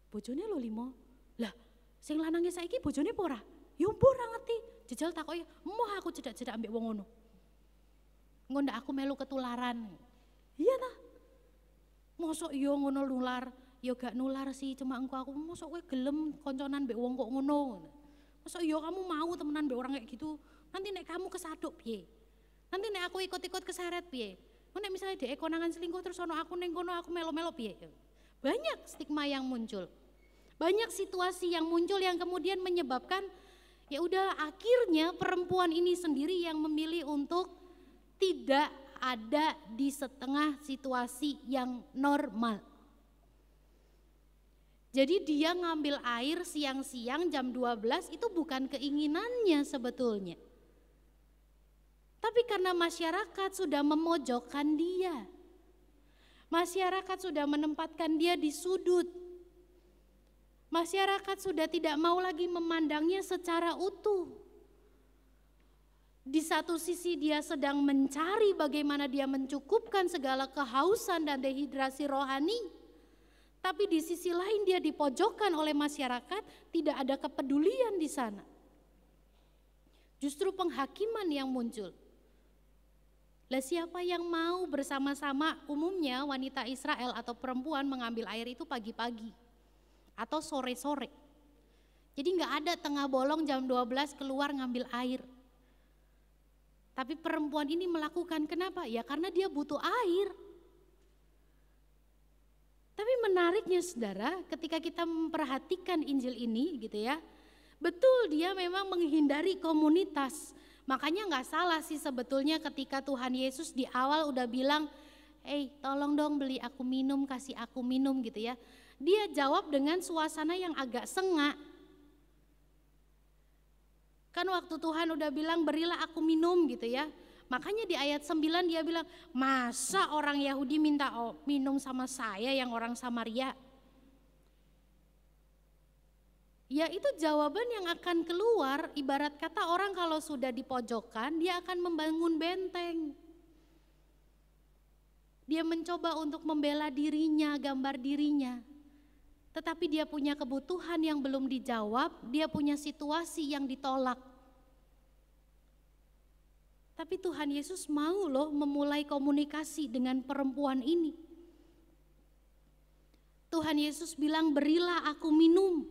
Bojone lo 5, lah sing lanangnya saiki bojone apa ora? Ya ora ngerti. Jejal takoki, "Emoh aku cedak-cedak ambek wong ngono." Ngondak aku melu ketularan. Iya ta? Mosok yo ngono nular, yo gak nular sih, cuma aku mosok kowe gelem konconan mbek wong kok ngono. Mosok yo kamu mau temenan mbek orang kayak gitu. Nanti nek kamu kesaduk piye? Nanti nek aku ikut-ikut keseret piye? Nek misalnya dhek konangan selingkuh terus ono aku ning kono aku melo-melo piye? Banyak stigma yang muncul. Banyak situasi yang muncul yang kemudian menyebabkan ya udah akhirnya perempuan ini sendiri yang memilih untuk tidak ada di setengah situasi yang normal. Jadi dia ngambil air siang-siang jam 12 itu bukan keinginannya sebetulnya. Tapi karena masyarakat sudah memojokkan dia. Masyarakat sudah menempatkan dia di sudut. Masyarakat sudah tidak mau lagi memandangnya secara utuh. Di satu sisi dia sedang mencari bagaimana dia mencukupkan segala kehausan dan dehidrasi rohani. Tapi di sisi lain dia dipojokkan oleh masyarakat, tidak ada kepedulian di sana. Justru penghakiman yang muncul. Lah siapa yang mau bersama-sama, umumnya wanita Israel atau perempuan mengambil air itu pagi-pagi atau sore-sore. Jadi nggak ada tengah bolong jam 12 keluar ngambil air. Tapi perempuan ini melakukan, kenapa? Ya karena dia butuh air. Tapi menariknya saudara, ketika kita memperhatikan Injil ini gitu ya, betul dia memang menghindari komunitas, Makanya nggak salah sih sebetulnya ketika Tuhan Yesus di awal udah bilang, tolong dong beli aku minum, kasih aku minum gitu ya. Dia jawab dengan suasana yang agak sengak. Kan waktu Tuhan udah bilang berilah aku minum gitu ya. Makanya di ayat 9 dia bilang, masa orang Yahudi minta minum sama saya yang orang Samaria? Ya itu jawaban yang akan keluar, ibarat kata orang kalau sudah di pojokan dia akan membangun benteng. Dia mencoba untuk membela dirinya, gambar dirinya. Tetapi dia punya kebutuhan yang belum dijawab, dia punya situasi yang ditolak. Tapi Tuhan Yesus mau loh memulai komunikasi dengan perempuan ini. Tuhan Yesus bilang, berilah aku minum.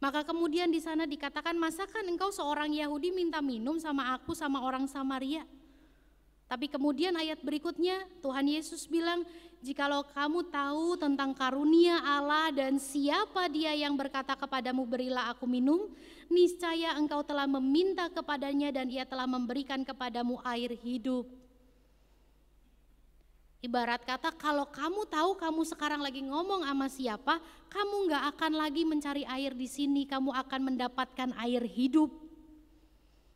Maka kemudian di sana dikatakan, masakan engkau seorang Yahudi minta minum sama aku sama orang Samaria? Tapi kemudian ayat berikutnya Tuhan Yesus bilang, jikalau kamu tahu tentang karunia Allah dan siapa dia yang berkata kepadamu berilah aku minum, niscaya engkau telah meminta kepadanya dan ia telah memberikan kepadamu air hidup. Ibarat kata kalau kamu tahu kamu sekarang lagi ngomong sama siapa, kamu gak akan lagi mencari air di sini, kamu akan mendapatkan air hidup.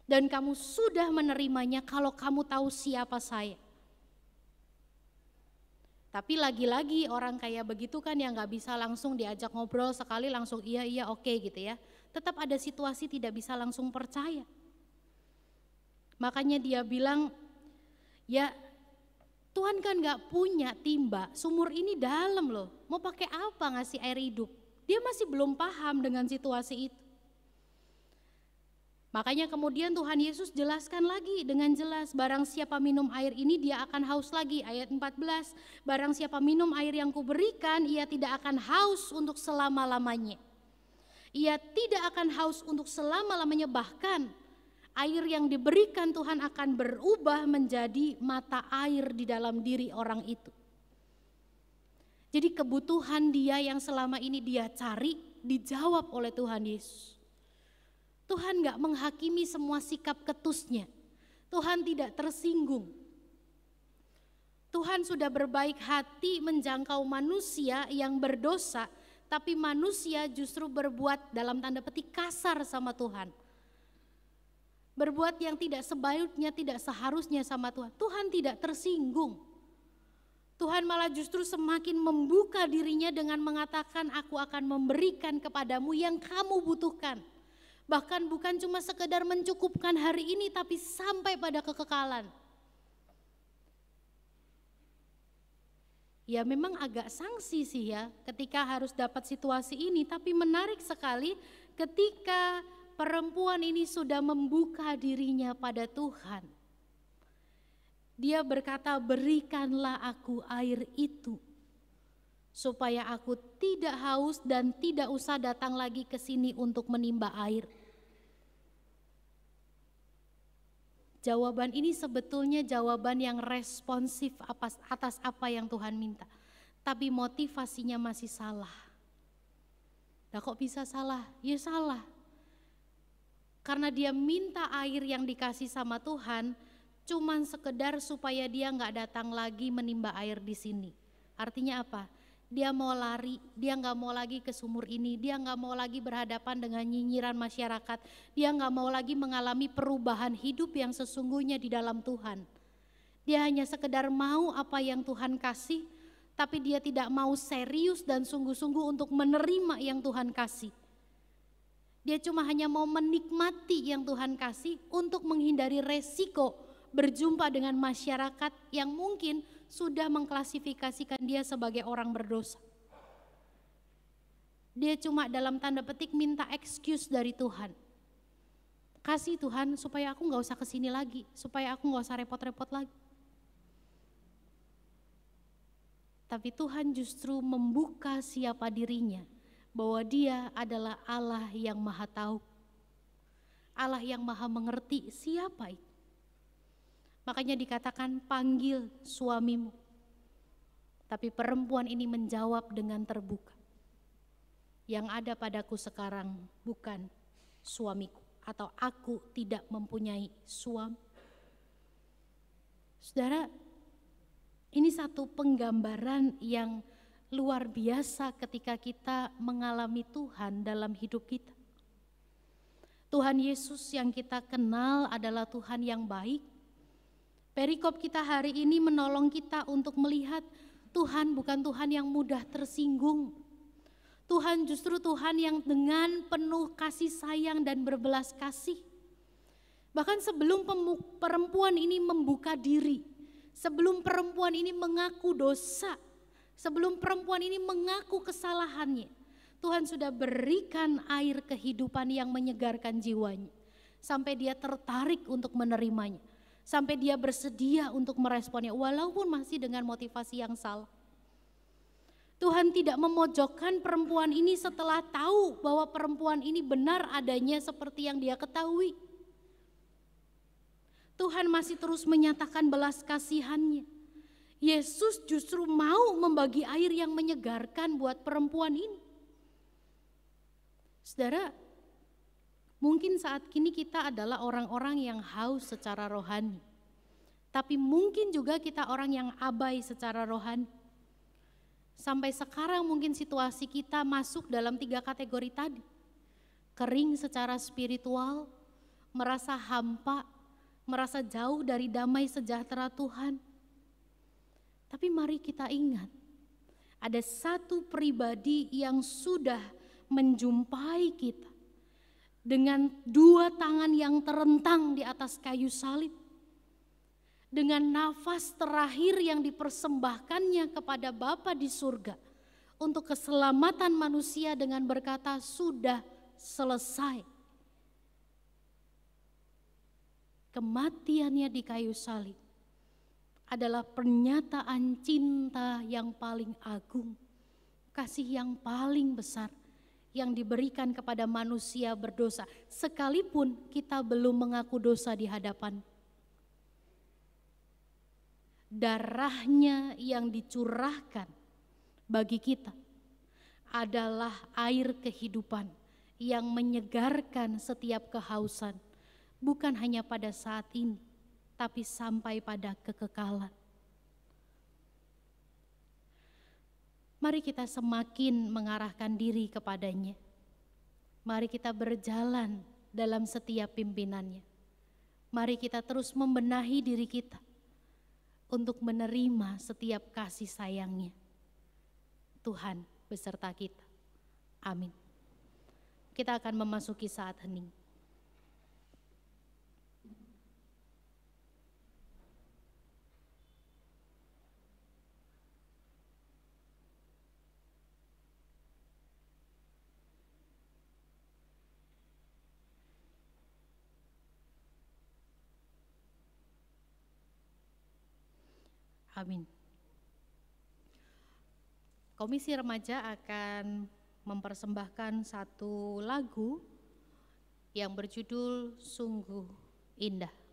Dan kamu sudah menerimanya kalau kamu tahu siapa saya. Tapi lagi-lagi orang kayak begitu kan yang gak bisa langsung diajak ngobrol sekali langsung iya oke gitu ya. Tetap ada situasi tidak bisa langsung percaya. Makanya dia bilang, ya Tuhan kan gak punya timba, sumur ini dalam loh, mau pakai apa ngasih air hidup? Dia masih belum paham dengan situasi itu. Makanya kemudian Tuhan Yesus jelaskan lagi dengan jelas, barang siapa minum air ini dia akan haus lagi. Ayat 14, barang siapa minum air yang kuberikan, ia tidak akan haus untuk selama-lamanya. Ia tidak akan haus untuk selama-lamanya, bahkan air yang diberikan Tuhan akan berubah menjadi mata air di dalam diri orang itu. Jadi kebutuhan dia yang selama ini dia cari dijawab oleh Tuhan Yesus. Tuhan gak menghakimi semua sikap ketusnya. Tuhan tidak tersinggung. Tuhan sudah berbaik hati menjangkau manusia yang berdosa, tapi manusia justru berbuat dalam tanda petik kasar sama Tuhan. Berbuat yang tidak sebaiknya, tidak seharusnya sama Tuhan. Tuhan tidak tersinggung. Tuhan malah justru semakin membuka dirinya dengan mengatakan, aku akan memberikan kepadamu yang kamu butuhkan. Bahkan bukan cuma sekedar mencukupkan hari ini, tapi sampai pada kekekalan. Ya memang agak sanksi sih ya ketika harus dapat situasi ini, tapi menarik sekali ketika perempuan ini sudah membuka dirinya pada Tuhan. Dia berkata, berikanlah aku air itu, supaya aku tidak haus dan tidak usah datang lagi ke sini untuk menimba air. Jawaban ini sebetulnya jawaban yang responsif atas apa yang Tuhan minta. Tapi motivasinya masih salah. Nah kok bisa salah? Ya salah. Karena dia minta air yang dikasih sama Tuhan cuman sekedar supaya dia gak datang lagi menimba air di sini. Artinya apa? Dia mau lari, dia gak mau lagi ke sumur ini, dia gak mau lagi berhadapan dengan nyinyiran masyarakat, dia gak mau lagi mengalami perubahan hidup yang sesungguhnya di dalam Tuhan. Dia hanya sekedar mau apa yang Tuhan kasih, tapi dia tidak mau serius dan sungguh-sungguh untuk menerima yang Tuhan kasih. Dia cuma hanya mau menikmati yang Tuhan kasih untuk menghindari resiko berjumpa dengan masyarakat yang mungkin sudah mengklasifikasikan dia sebagai orang berdosa. Dia cuma dalam tanda petik minta excuse dari Tuhan. Kasih Tuhan supaya aku gak usah kesini lagi, supaya aku gak usah repot-repot lagi. Tapi Tuhan justru membuka siapa dirinya, bahwa dia adalah Allah yang maha tahu. Allah yang maha mengerti siapa itu. Makanya dikatakan panggil suamimu. Tapi perempuan ini menjawab dengan terbuka. Yang ada padaku sekarang bukan suamiku. atau aku tidak mempunyai suami. Saudara, ini satu penggambaran yang luar biasa ketika kita mengalami Tuhan dalam hidup kita. Tuhan Yesus yang kita kenal adalah Tuhan yang baik. Perikop kita hari ini menolong kita untuk melihat Tuhan bukan Tuhan yang mudah tersinggung. Tuhan justru Tuhan yang dengan penuh kasih sayang dan berbelas kasih. Bahkan sebelum perempuan ini membuka diri, sebelum perempuan ini mengaku dosa, sebelum perempuan ini mengaku kesalahannya, Tuhan sudah berikan air kehidupan yang menyegarkan jiwanya. Sampai dia tertarik untuk menerimanya. Sampai dia bersedia untuk meresponnya walaupun masih dengan motivasi yang salah. Tuhan tidak memojokkan perempuan ini setelah tahu bahwa perempuan ini benar adanya seperti yang dia ketahui. Tuhan masih terus menyatakan belas kasihannya. Yesus justru mau membagi air yang menyegarkan buat perempuan ini. Saudara, mungkin saat kini kita adalah orang-orang yang haus secara rohani. Tapi mungkin juga kita orang yang abai secara rohani. Sampai sekarang mungkin situasi kita masuk dalam 3 kategori tadi. Kering secara spiritual, merasa hampa, merasa jauh dari damai sejahtera Tuhan. Tapi mari kita ingat, ada satu pribadi yang sudah menjumpai kita dengan 2 tangan yang terentang di atas kayu salib, dengan nafas terakhir yang dipersembahkannya kepada Bapa di surga untuk keselamatan manusia dengan berkata, sudah selesai. Kematiannya di kayu salib adalah pernyataan cinta yang paling agung, kasih yang paling besar yang diberikan kepada manusia berdosa, sekalipun kita belum mengaku dosa di hadapan. Darahnya yang dicurahkan bagi kita adalah air kehidupan yang menyegarkan setiap kehausan, bukan hanya pada saat ini, tapi sampai pada kekekalan. Mari kita semakin mengarahkan diri kepadanya. Mari kita berjalan dalam setiap pimpinannya. Mari kita terus membenahi diri kita untuk menerima setiap kasih sayangnya. Tuhan beserta kita. Amin. Kita akan memasuki saat hening. Amin. Komisi Remaja akan mempersembahkan satu lagu yang berjudul Sungguh Indah.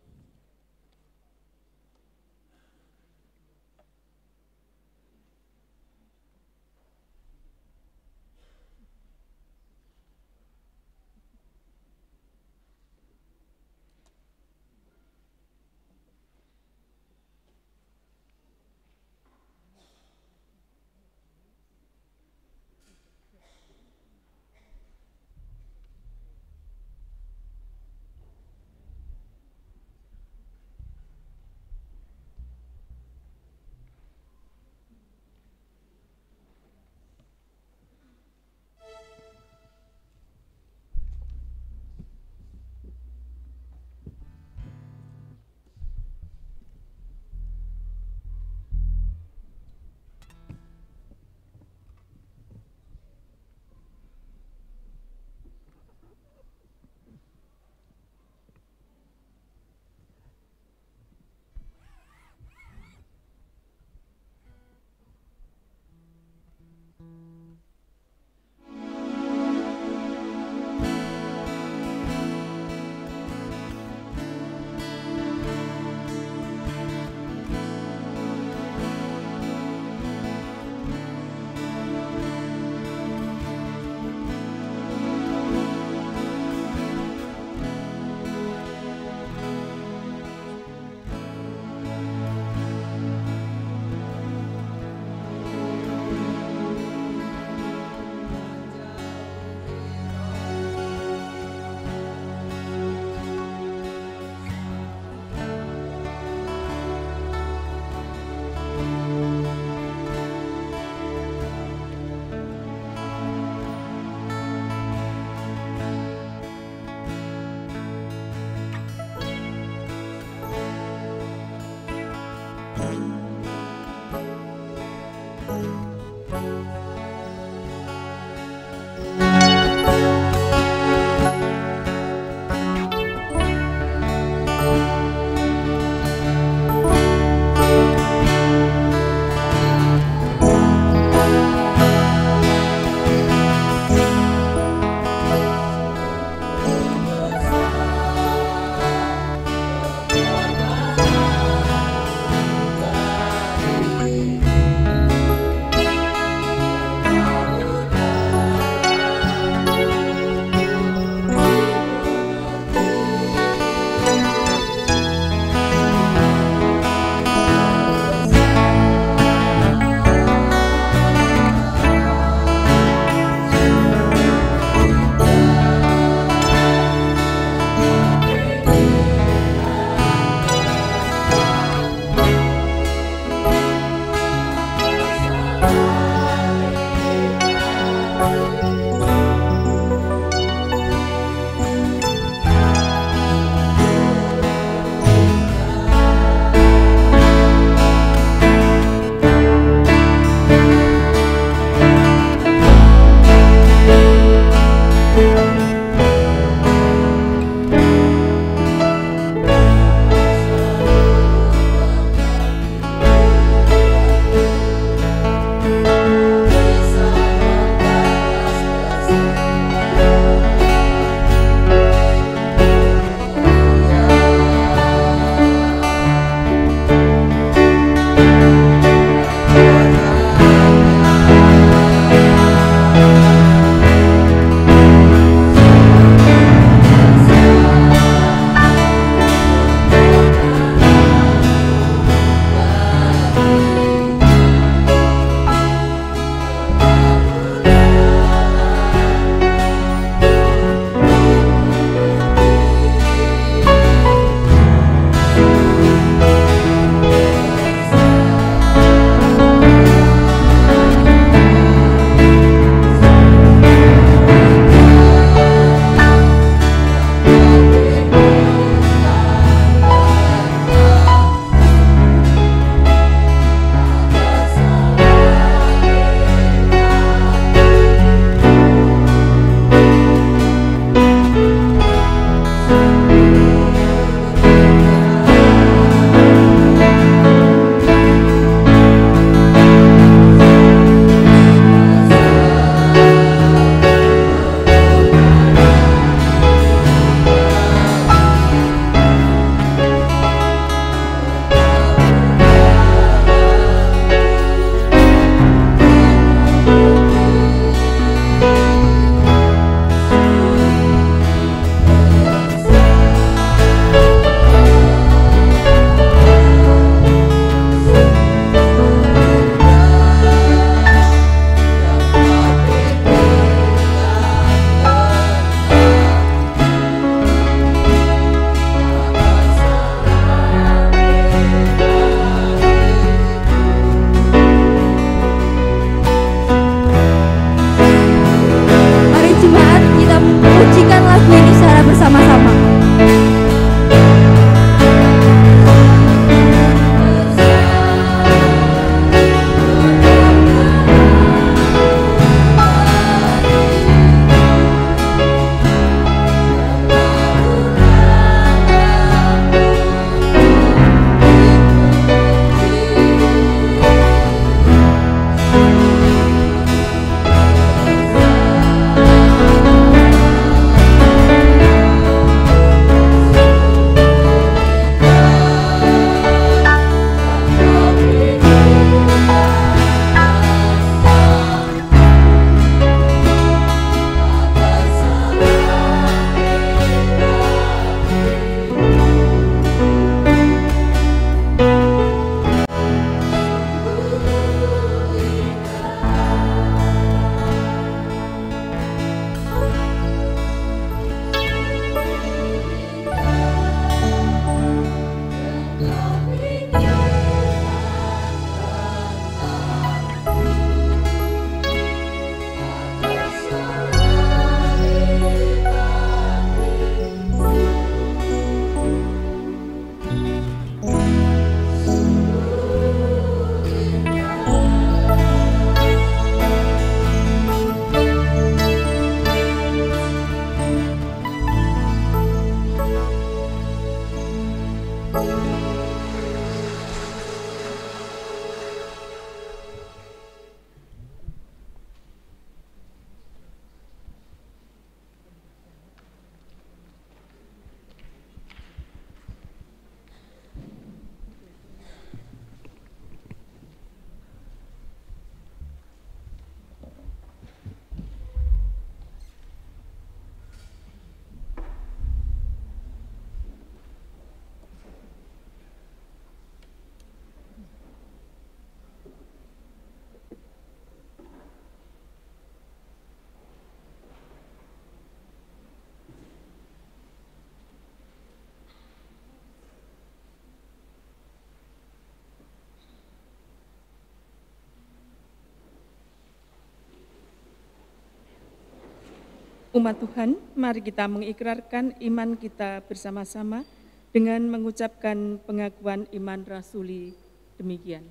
Umat Tuhan, mari kita mengikrarkan iman kita bersama-sama dengan mengucapkan pengakuan iman rasuli demikian.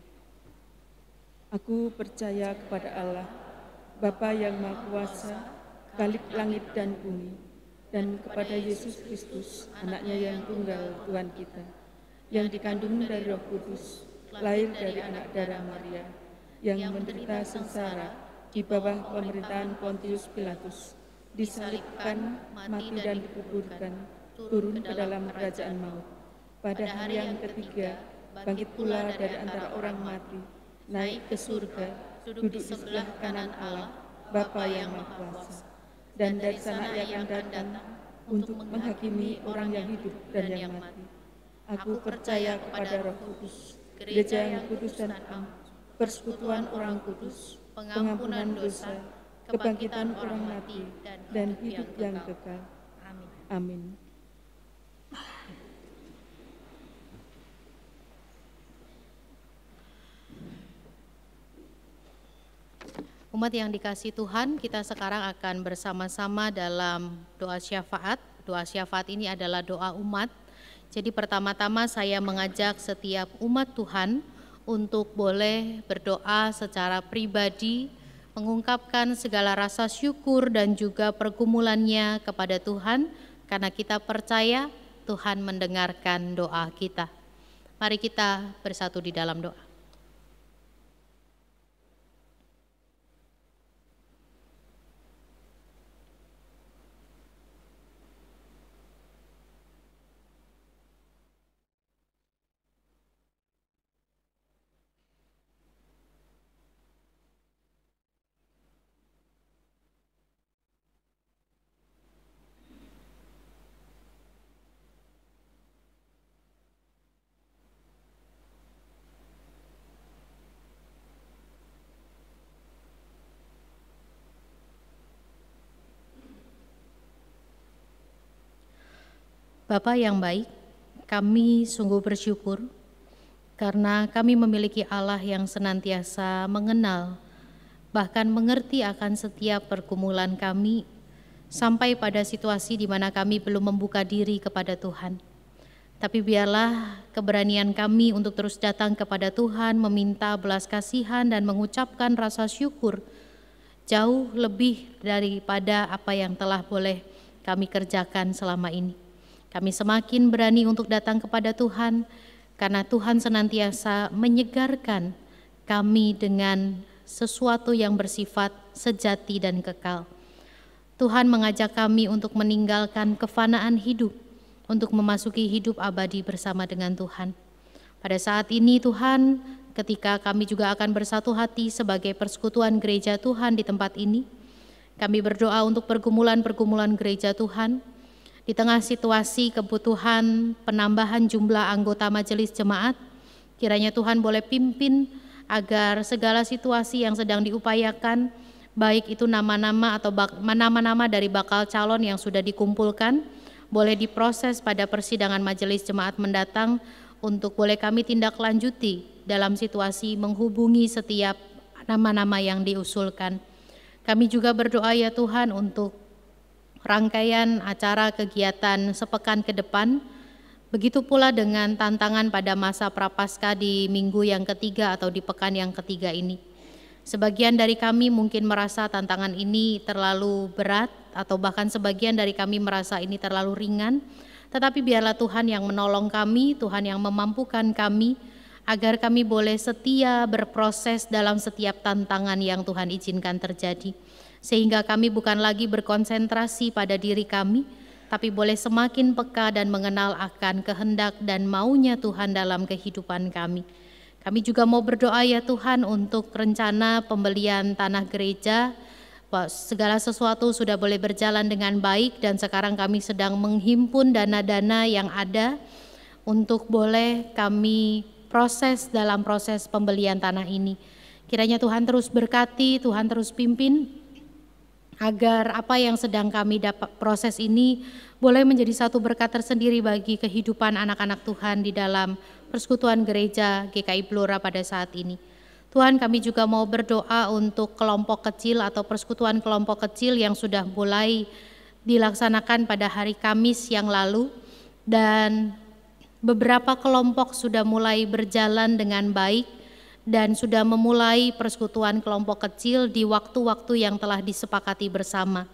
Aku percaya kepada Allah, Bapa yang Maha Kuasa, Khalik langit dan bumi, dan kepada Yesus Kristus, anaknya yang tunggal Tuhan kita, yang dikandung dari Roh Kudus, lahir dari anak darah Maria, yang menderita sengsara di bawah pemerintahan Pontius Pilatus, disalibkan, mati dan dikuburkan, turun ke dalam kerajaan maut. Pada hari yang ketiga, bangkit pula dari antara orang mati, naik ke surga, duduk di sebelah kanan Allah, Bapa yang Maha Kuasa. Dan dari sana Ia akan datang untuk menghakimi orang yang hidup dan yang mati. Aku percaya kepada Roh Kudus, gereja yang kudus dan am, persekutuan orang kudus, pengampunan dosa, kebangkitan orang mati, dan hidup yang kekal. Amin. Umat yang dikasihi Tuhan, kita sekarang akan bersama-sama dalam doa syafaat. Doa syafaat ini adalah doa umat. Jadi pertama-tama saya mengajak setiap umat Tuhan untuk boleh berdoa secara pribadi, mengungkapkan segala rasa syukur dan juga pergumulannya kepada Tuhan, karena kita percaya Tuhan mendengarkan doa kita. Mari kita bersatu di dalam doa. Bapa yang baik, kami sungguh bersyukur karena kami memiliki Allah yang senantiasa mengenal, bahkan mengerti akan setiap pergumulan kami, sampai pada situasi di mana kami belum membuka diri kepada Tuhan. Tapi biarlah keberanian kami untuk terus datang kepada Tuhan, meminta belas kasihan dan mengucapkan rasa syukur, jauh lebih daripada apa yang telah boleh kami kerjakan selama ini. Kami semakin berani untuk datang kepada Tuhan, karena Tuhan senantiasa menyegarkan kami dengan sesuatu yang bersifat sejati dan kekal. Tuhan mengajak kami untuk meninggalkan kefanaan hidup, untuk memasuki hidup abadi bersama dengan Tuhan. Pada saat ini Tuhan, ketika kami juga akan bersatu hati sebagai persekutuan gereja Tuhan di tempat ini, kami berdoa untuk pergumulan-pergumulan gereja Tuhan. Di tengah situasi kebutuhan penambahan jumlah anggota majelis jemaat, kiranya Tuhan boleh pimpin agar segala situasi yang sedang diupayakan, baik itu nama-nama atau nama-nama dari bakal calon yang sudah dikumpulkan, boleh diproses pada persidangan majelis jemaat mendatang untuk boleh kami tindak lanjuti dalam situasi menghubungi setiap nama-nama yang diusulkan. Kami juga berdoa ya Tuhan untuk rangkaian acara kegiatan sepekan ke depan, begitu pula dengan tantangan pada masa Prapaskah di minggu yang ketiga atau di pekan yang ketiga ini. Sebagian dari kami mungkin merasa tantangan ini terlalu berat, atau bahkan sebagian dari kami merasa ini terlalu ringan, tetapi biarlah Tuhan yang menolong kami, Tuhan yang memampukan kami, agar kami boleh setia berproses dalam setiap tantangan yang Tuhan izinkan terjadi. Sehingga kami bukan lagi berkonsentrasi pada diri kami, tapi boleh semakin peka dan mengenal akan kehendak dan maunya Tuhan dalam kehidupan kami. Kami juga mau berdoa ya Tuhan untuk rencana pembelian tanah gereja, segala sesuatu sudah boleh berjalan dengan baik dan sekarang kami sedang menghimpun dana-dana yang ada untuk boleh kami proses dalam proses pembelian tanah ini. Kiranya Tuhan terus berkati, Tuhan terus pimpin, agar apa yang sedang kami dapat proses ini boleh menjadi satu berkat tersendiri bagi kehidupan anak-anak Tuhan di dalam persekutuan gereja GKI Blora pada saat ini. Tuhan, kami juga mau berdoa untuk kelompok kecil atau persekutuan kelompok kecil yang sudah mulai dilaksanakan pada hari Kamis yang lalu, dan beberapa kelompok sudah mulai berjalan dengan baik dan sudah memulai persekutuan kelompok kecil di waktu-waktu yang telah disepakati bersama.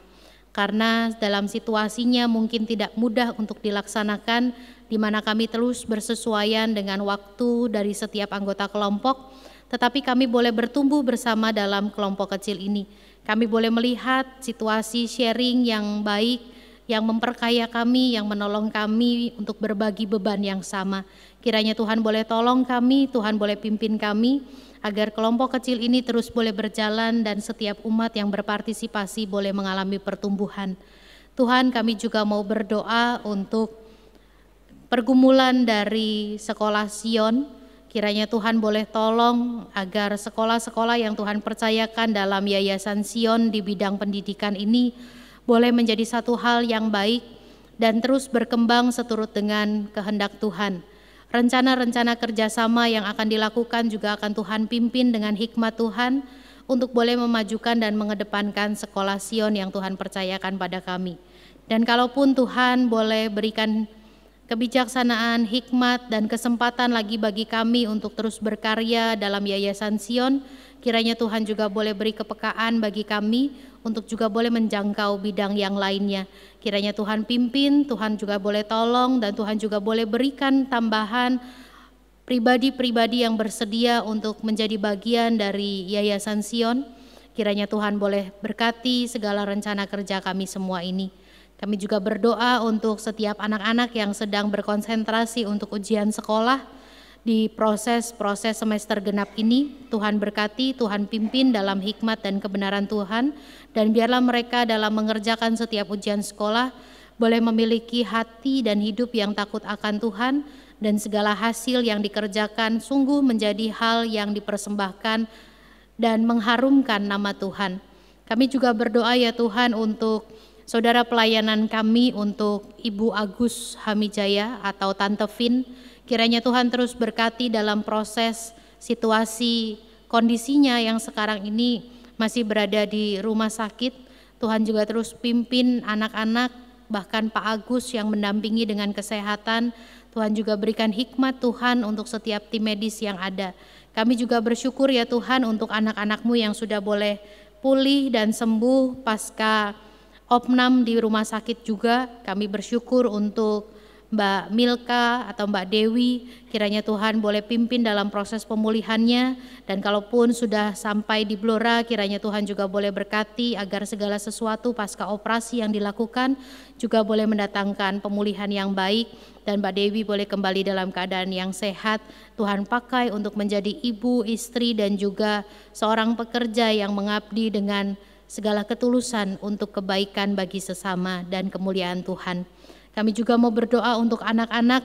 Karena dalam situasinya mungkin tidak mudah untuk dilaksanakan, di mana kami terus bersesuaian dengan waktu dari setiap anggota kelompok, tetapi kami boleh bertumbuh bersama dalam kelompok kecil ini. Kami boleh melihat situasi sharing yang baik, yang memperkaya kami, yang menolong kami untuk berbagi beban yang sama. Kiranya Tuhan boleh tolong kami, Tuhan boleh pimpin kami, agar kelompok kecil ini terus boleh berjalan dan setiap umat yang berpartisipasi boleh mengalami pertumbuhan. Tuhan, kami juga mau berdoa untuk pergumulan dari Sekolah Sion. Kiranya Tuhan boleh tolong agar sekolah-sekolah yang Tuhan percayakan dalam Yayasan Sion di bidang pendidikan ini boleh menjadi satu hal yang baik dan terus berkembang seturut dengan kehendak Tuhan. Rencana-rencana kerjasama yang akan dilakukan juga akan Tuhan pimpin dengan hikmat Tuhan untuk boleh memajukan dan mengedepankan Sekolah Sion yang Tuhan percayakan pada kami. Dan kalaupun Tuhan boleh berikan kebijaksanaan, hikmat, dan kesempatan lagi bagi kami untuk terus berkarya dalam Yayasan Sion, kiranya Tuhan juga boleh beri kepekaan bagi kami untuk juga boleh menjangkau bidang yang lainnya. Kiranya Tuhan pimpin, Tuhan juga boleh tolong, dan Tuhan juga boleh berikan tambahan pribadi-pribadi yang bersedia untuk menjadi bagian dari Yayasan Sion. Kiranya Tuhan boleh berkati segala rencana kerja kami semua ini. Kami juga berdoa untuk setiap anak-anak yang sedang berkonsentrasi untuk ujian sekolah di proses semester genap ini. Tuhan berkati, Tuhan pimpin dalam hikmat dan kebenaran Tuhan, dan biarlah mereka dalam mengerjakan setiap ujian sekolah boleh memiliki hati dan hidup yang takut akan Tuhan, dan segala hasil yang dikerjakan sungguh menjadi hal yang dipersembahkan dan mengharumkan nama Tuhan. Kami juga berdoa ya Tuhan untuk saudara pelayanan kami, untuk Ibu Agus Hamijaya atau Tante Vin. Kiranya Tuhan terus berkati dalam proses situasi kondisinya yang sekarang ini masih berada di rumah sakit. Tuhan juga terus pimpin anak-anak, bahkan Pak Agus yang mendampingi dengan kesehatan. Tuhan juga berikan hikmat Tuhan untuk setiap tim medis yang ada. Kami juga bersyukur ya Tuhan untuk anak-anak-Mu yang sudah boleh pulih dan sembuh pasca opnam di rumah sakit juga. Kami bersyukur untuk Mbak Milka atau Mbak Dewi, kiranya Tuhan boleh pimpin dalam proses pemulihannya, dan kalaupun sudah sampai di Blora, kiranya Tuhan juga boleh berkati agar segala sesuatu pasca operasi yang dilakukan juga boleh mendatangkan pemulihan yang baik, dan Mbak Dewi boleh kembali dalam keadaan yang sehat. Tuhan pakai untuk menjadi ibu, istri, dan juga seorang pekerja yang mengabdi dengan segala ketulusan untuk kebaikan bagi sesama dan kemuliaan Tuhan. Kami juga mau berdoa untuk anak-anak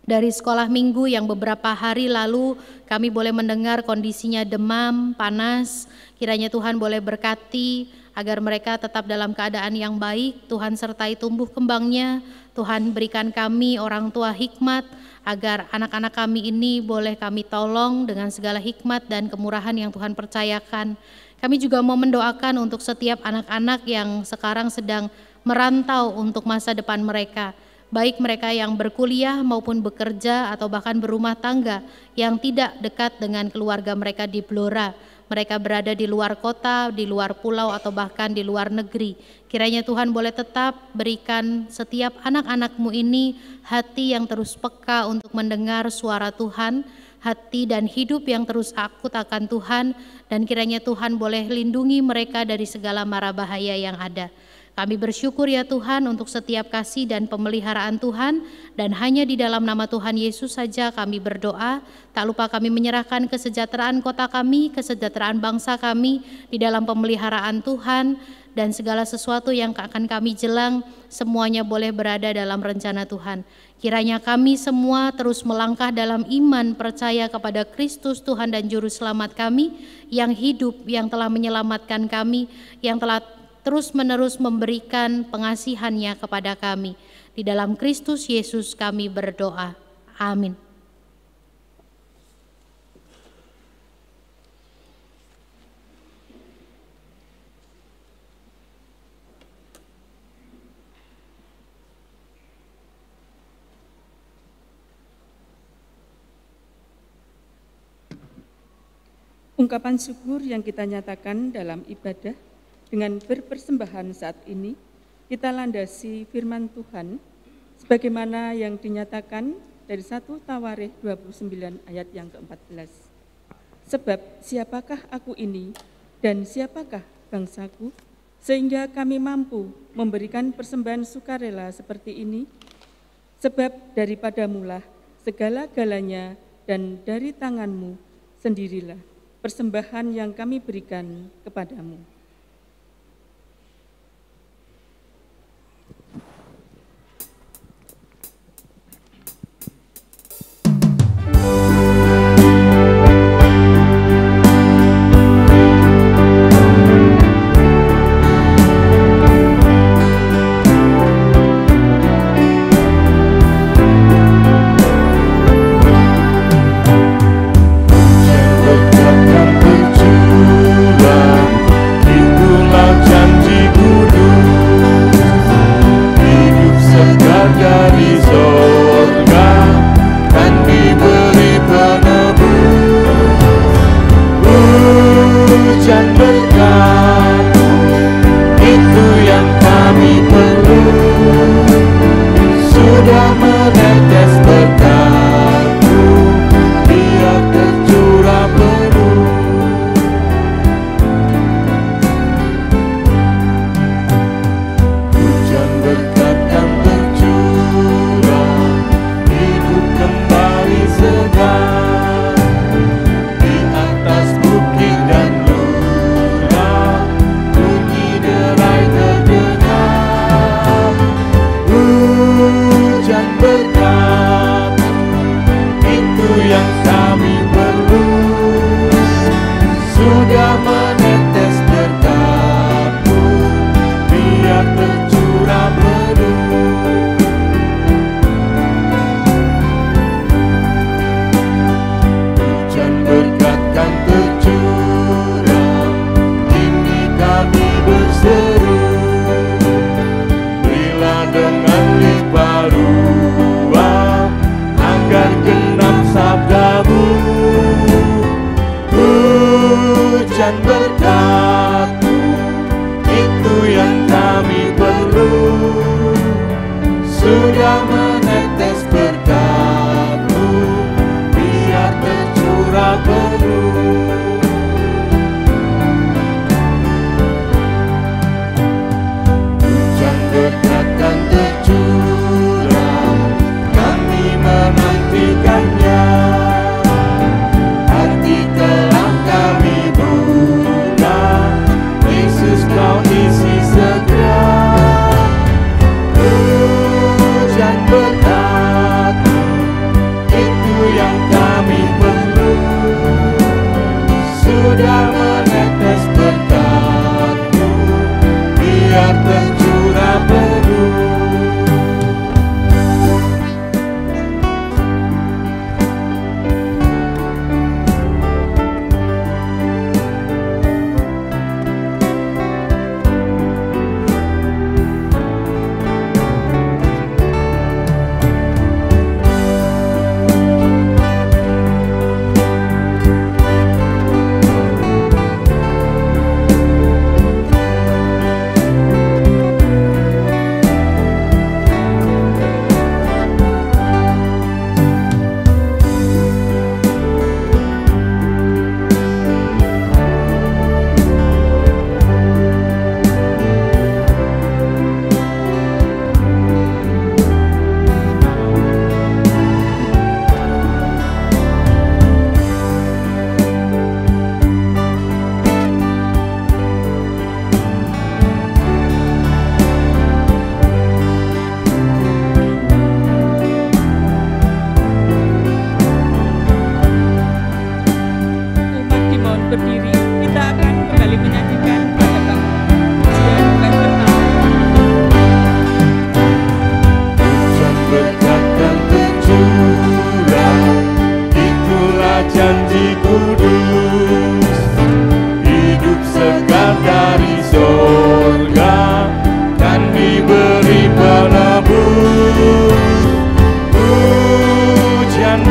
dari sekolah minggu yang beberapa hari lalu kami boleh mendengar kondisinya demam, panas. Kiranya Tuhan boleh berkati agar mereka tetap dalam keadaan yang baik. Tuhan sertai tumbuh kembangnya. Tuhan berikan kami orang tua hikmat agar anak-anak kami ini boleh kami tolong dengan segala hikmat dan kemurahan yang Tuhan percayakan. Kami juga mau mendoakan untuk setiap anak-anak yang sekarang sedang merantau untuk masa depan mereka, baik mereka yang berkuliah maupun bekerja atau bahkan berumah tangga yang tidak dekat dengan keluarga mereka di Blora. Mereka berada di luar kota, di luar pulau, atau bahkan di luar negeri. Kiranya Tuhan boleh tetap berikan setiap anak-anak-Mu ini hati yang terus peka untuk mendengar suara Tuhan, hati dan hidup yang terus akut akan Tuhan, dan kiranya Tuhan boleh lindungi mereka dari segala mara bahaya yang ada. Kami bersyukur ya Tuhan untuk setiap kasih dan pemeliharaan Tuhan, dan hanya di dalam nama Tuhan Yesus saja kami berdoa. Tak lupa kami menyerahkan kesejahteraan kota kami, kesejahteraan bangsa kami di dalam pemeliharaan Tuhan, dan segala sesuatu yang akan kami jelang semuanya boleh berada dalam rencana Tuhan. Kiranya kami semua terus melangkah dalam iman, percaya kepada Kristus Tuhan dan Juru Selamat kami yang hidup, yang telah menyelamatkan kami, yang telah terus-menerus memberikan pengasihannya kepada kami. Di dalam Kristus Yesus kami berdoa. Amin. Ungkapan syukur yang kita nyatakan dalam ibadah dengan berpersembahan saat ini, kita landasi firman Tuhan sebagaimana yang dinyatakan dari 1 Tawarikh 29 ayat yang ke-14. Sebab siapakah aku ini dan siapakah bangsaku, sehingga kami mampu memberikan persembahan sukarela seperti ini? Sebab daripadamulah segala-galanya dan dari tanganmu sendirilah persembahan yang kami berikan kepadamu.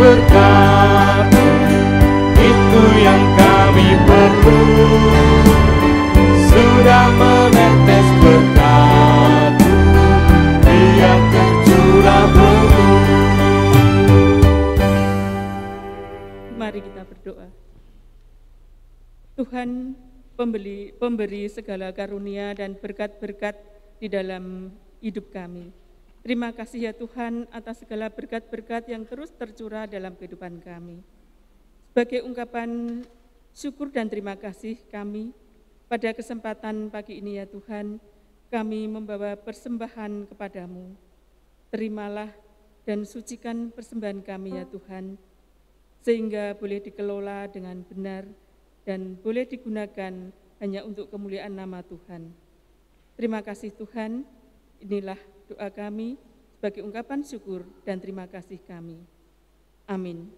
berkat, itu yang kami sudah menetes berkat-Mu, biar tercurah penuh. Mari kita berdoa. Tuhan, pemberi segala karunia dan berkat-berkat di dalam hidup kami. Terima kasih ya Tuhan atas segala berkat-berkat yang terus tercurah dalam kehidupan kami. Sebagai ungkapan syukur dan terima kasih kami, pada kesempatan pagi ini ya Tuhan, kami membawa persembahan kepadamu. Terimalah dan sucikan persembahan kami ya Tuhan, sehingga boleh dikelola dengan benar dan boleh digunakan hanya untuk kemuliaan nama Tuhan. Terima kasih Tuhan, inilah doa kami sebagai ungkapan syukur dan terima kasih kami. Amin.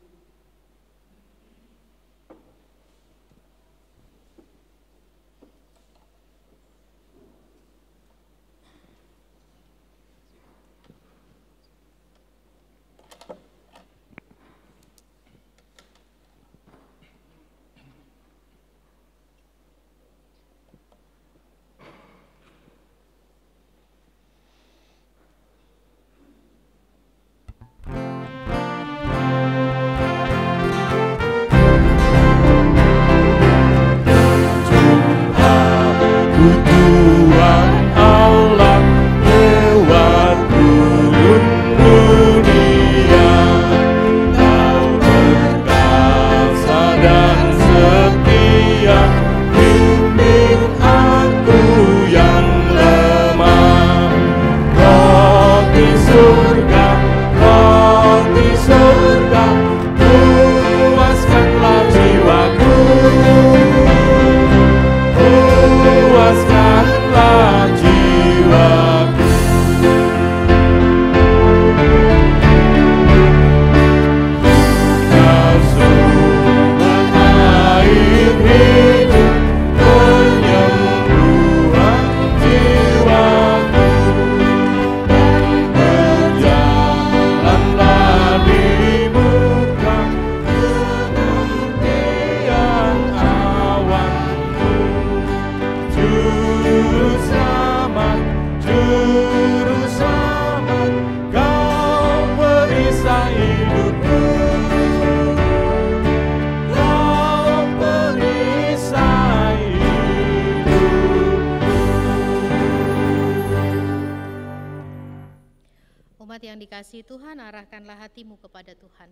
Dikasihi Tuhan, arahkanlah hatimu kepada Tuhan.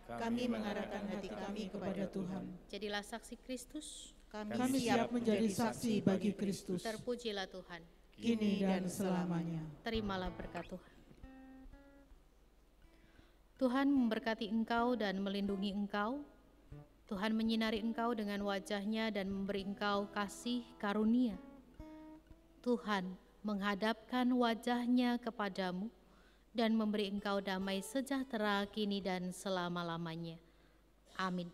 Kami mengarahkan hati kami kepada Tuhan. Jadilah saksi Kristus. Kami siap menjadi saksi bagi Kristus. Terpujilah Tuhan. Kini dan selamanya. Terimalah berkat Tuhan. Tuhan memberkati engkau dan melindungi engkau. Tuhan menyinari engkau dengan wajah-Nya dan memberi engkau kasih karunia. Tuhan menghadapkan wajah-Nya kepadamu dan memberi engkau damai sejahtera kini dan selama-lamanya. Amin.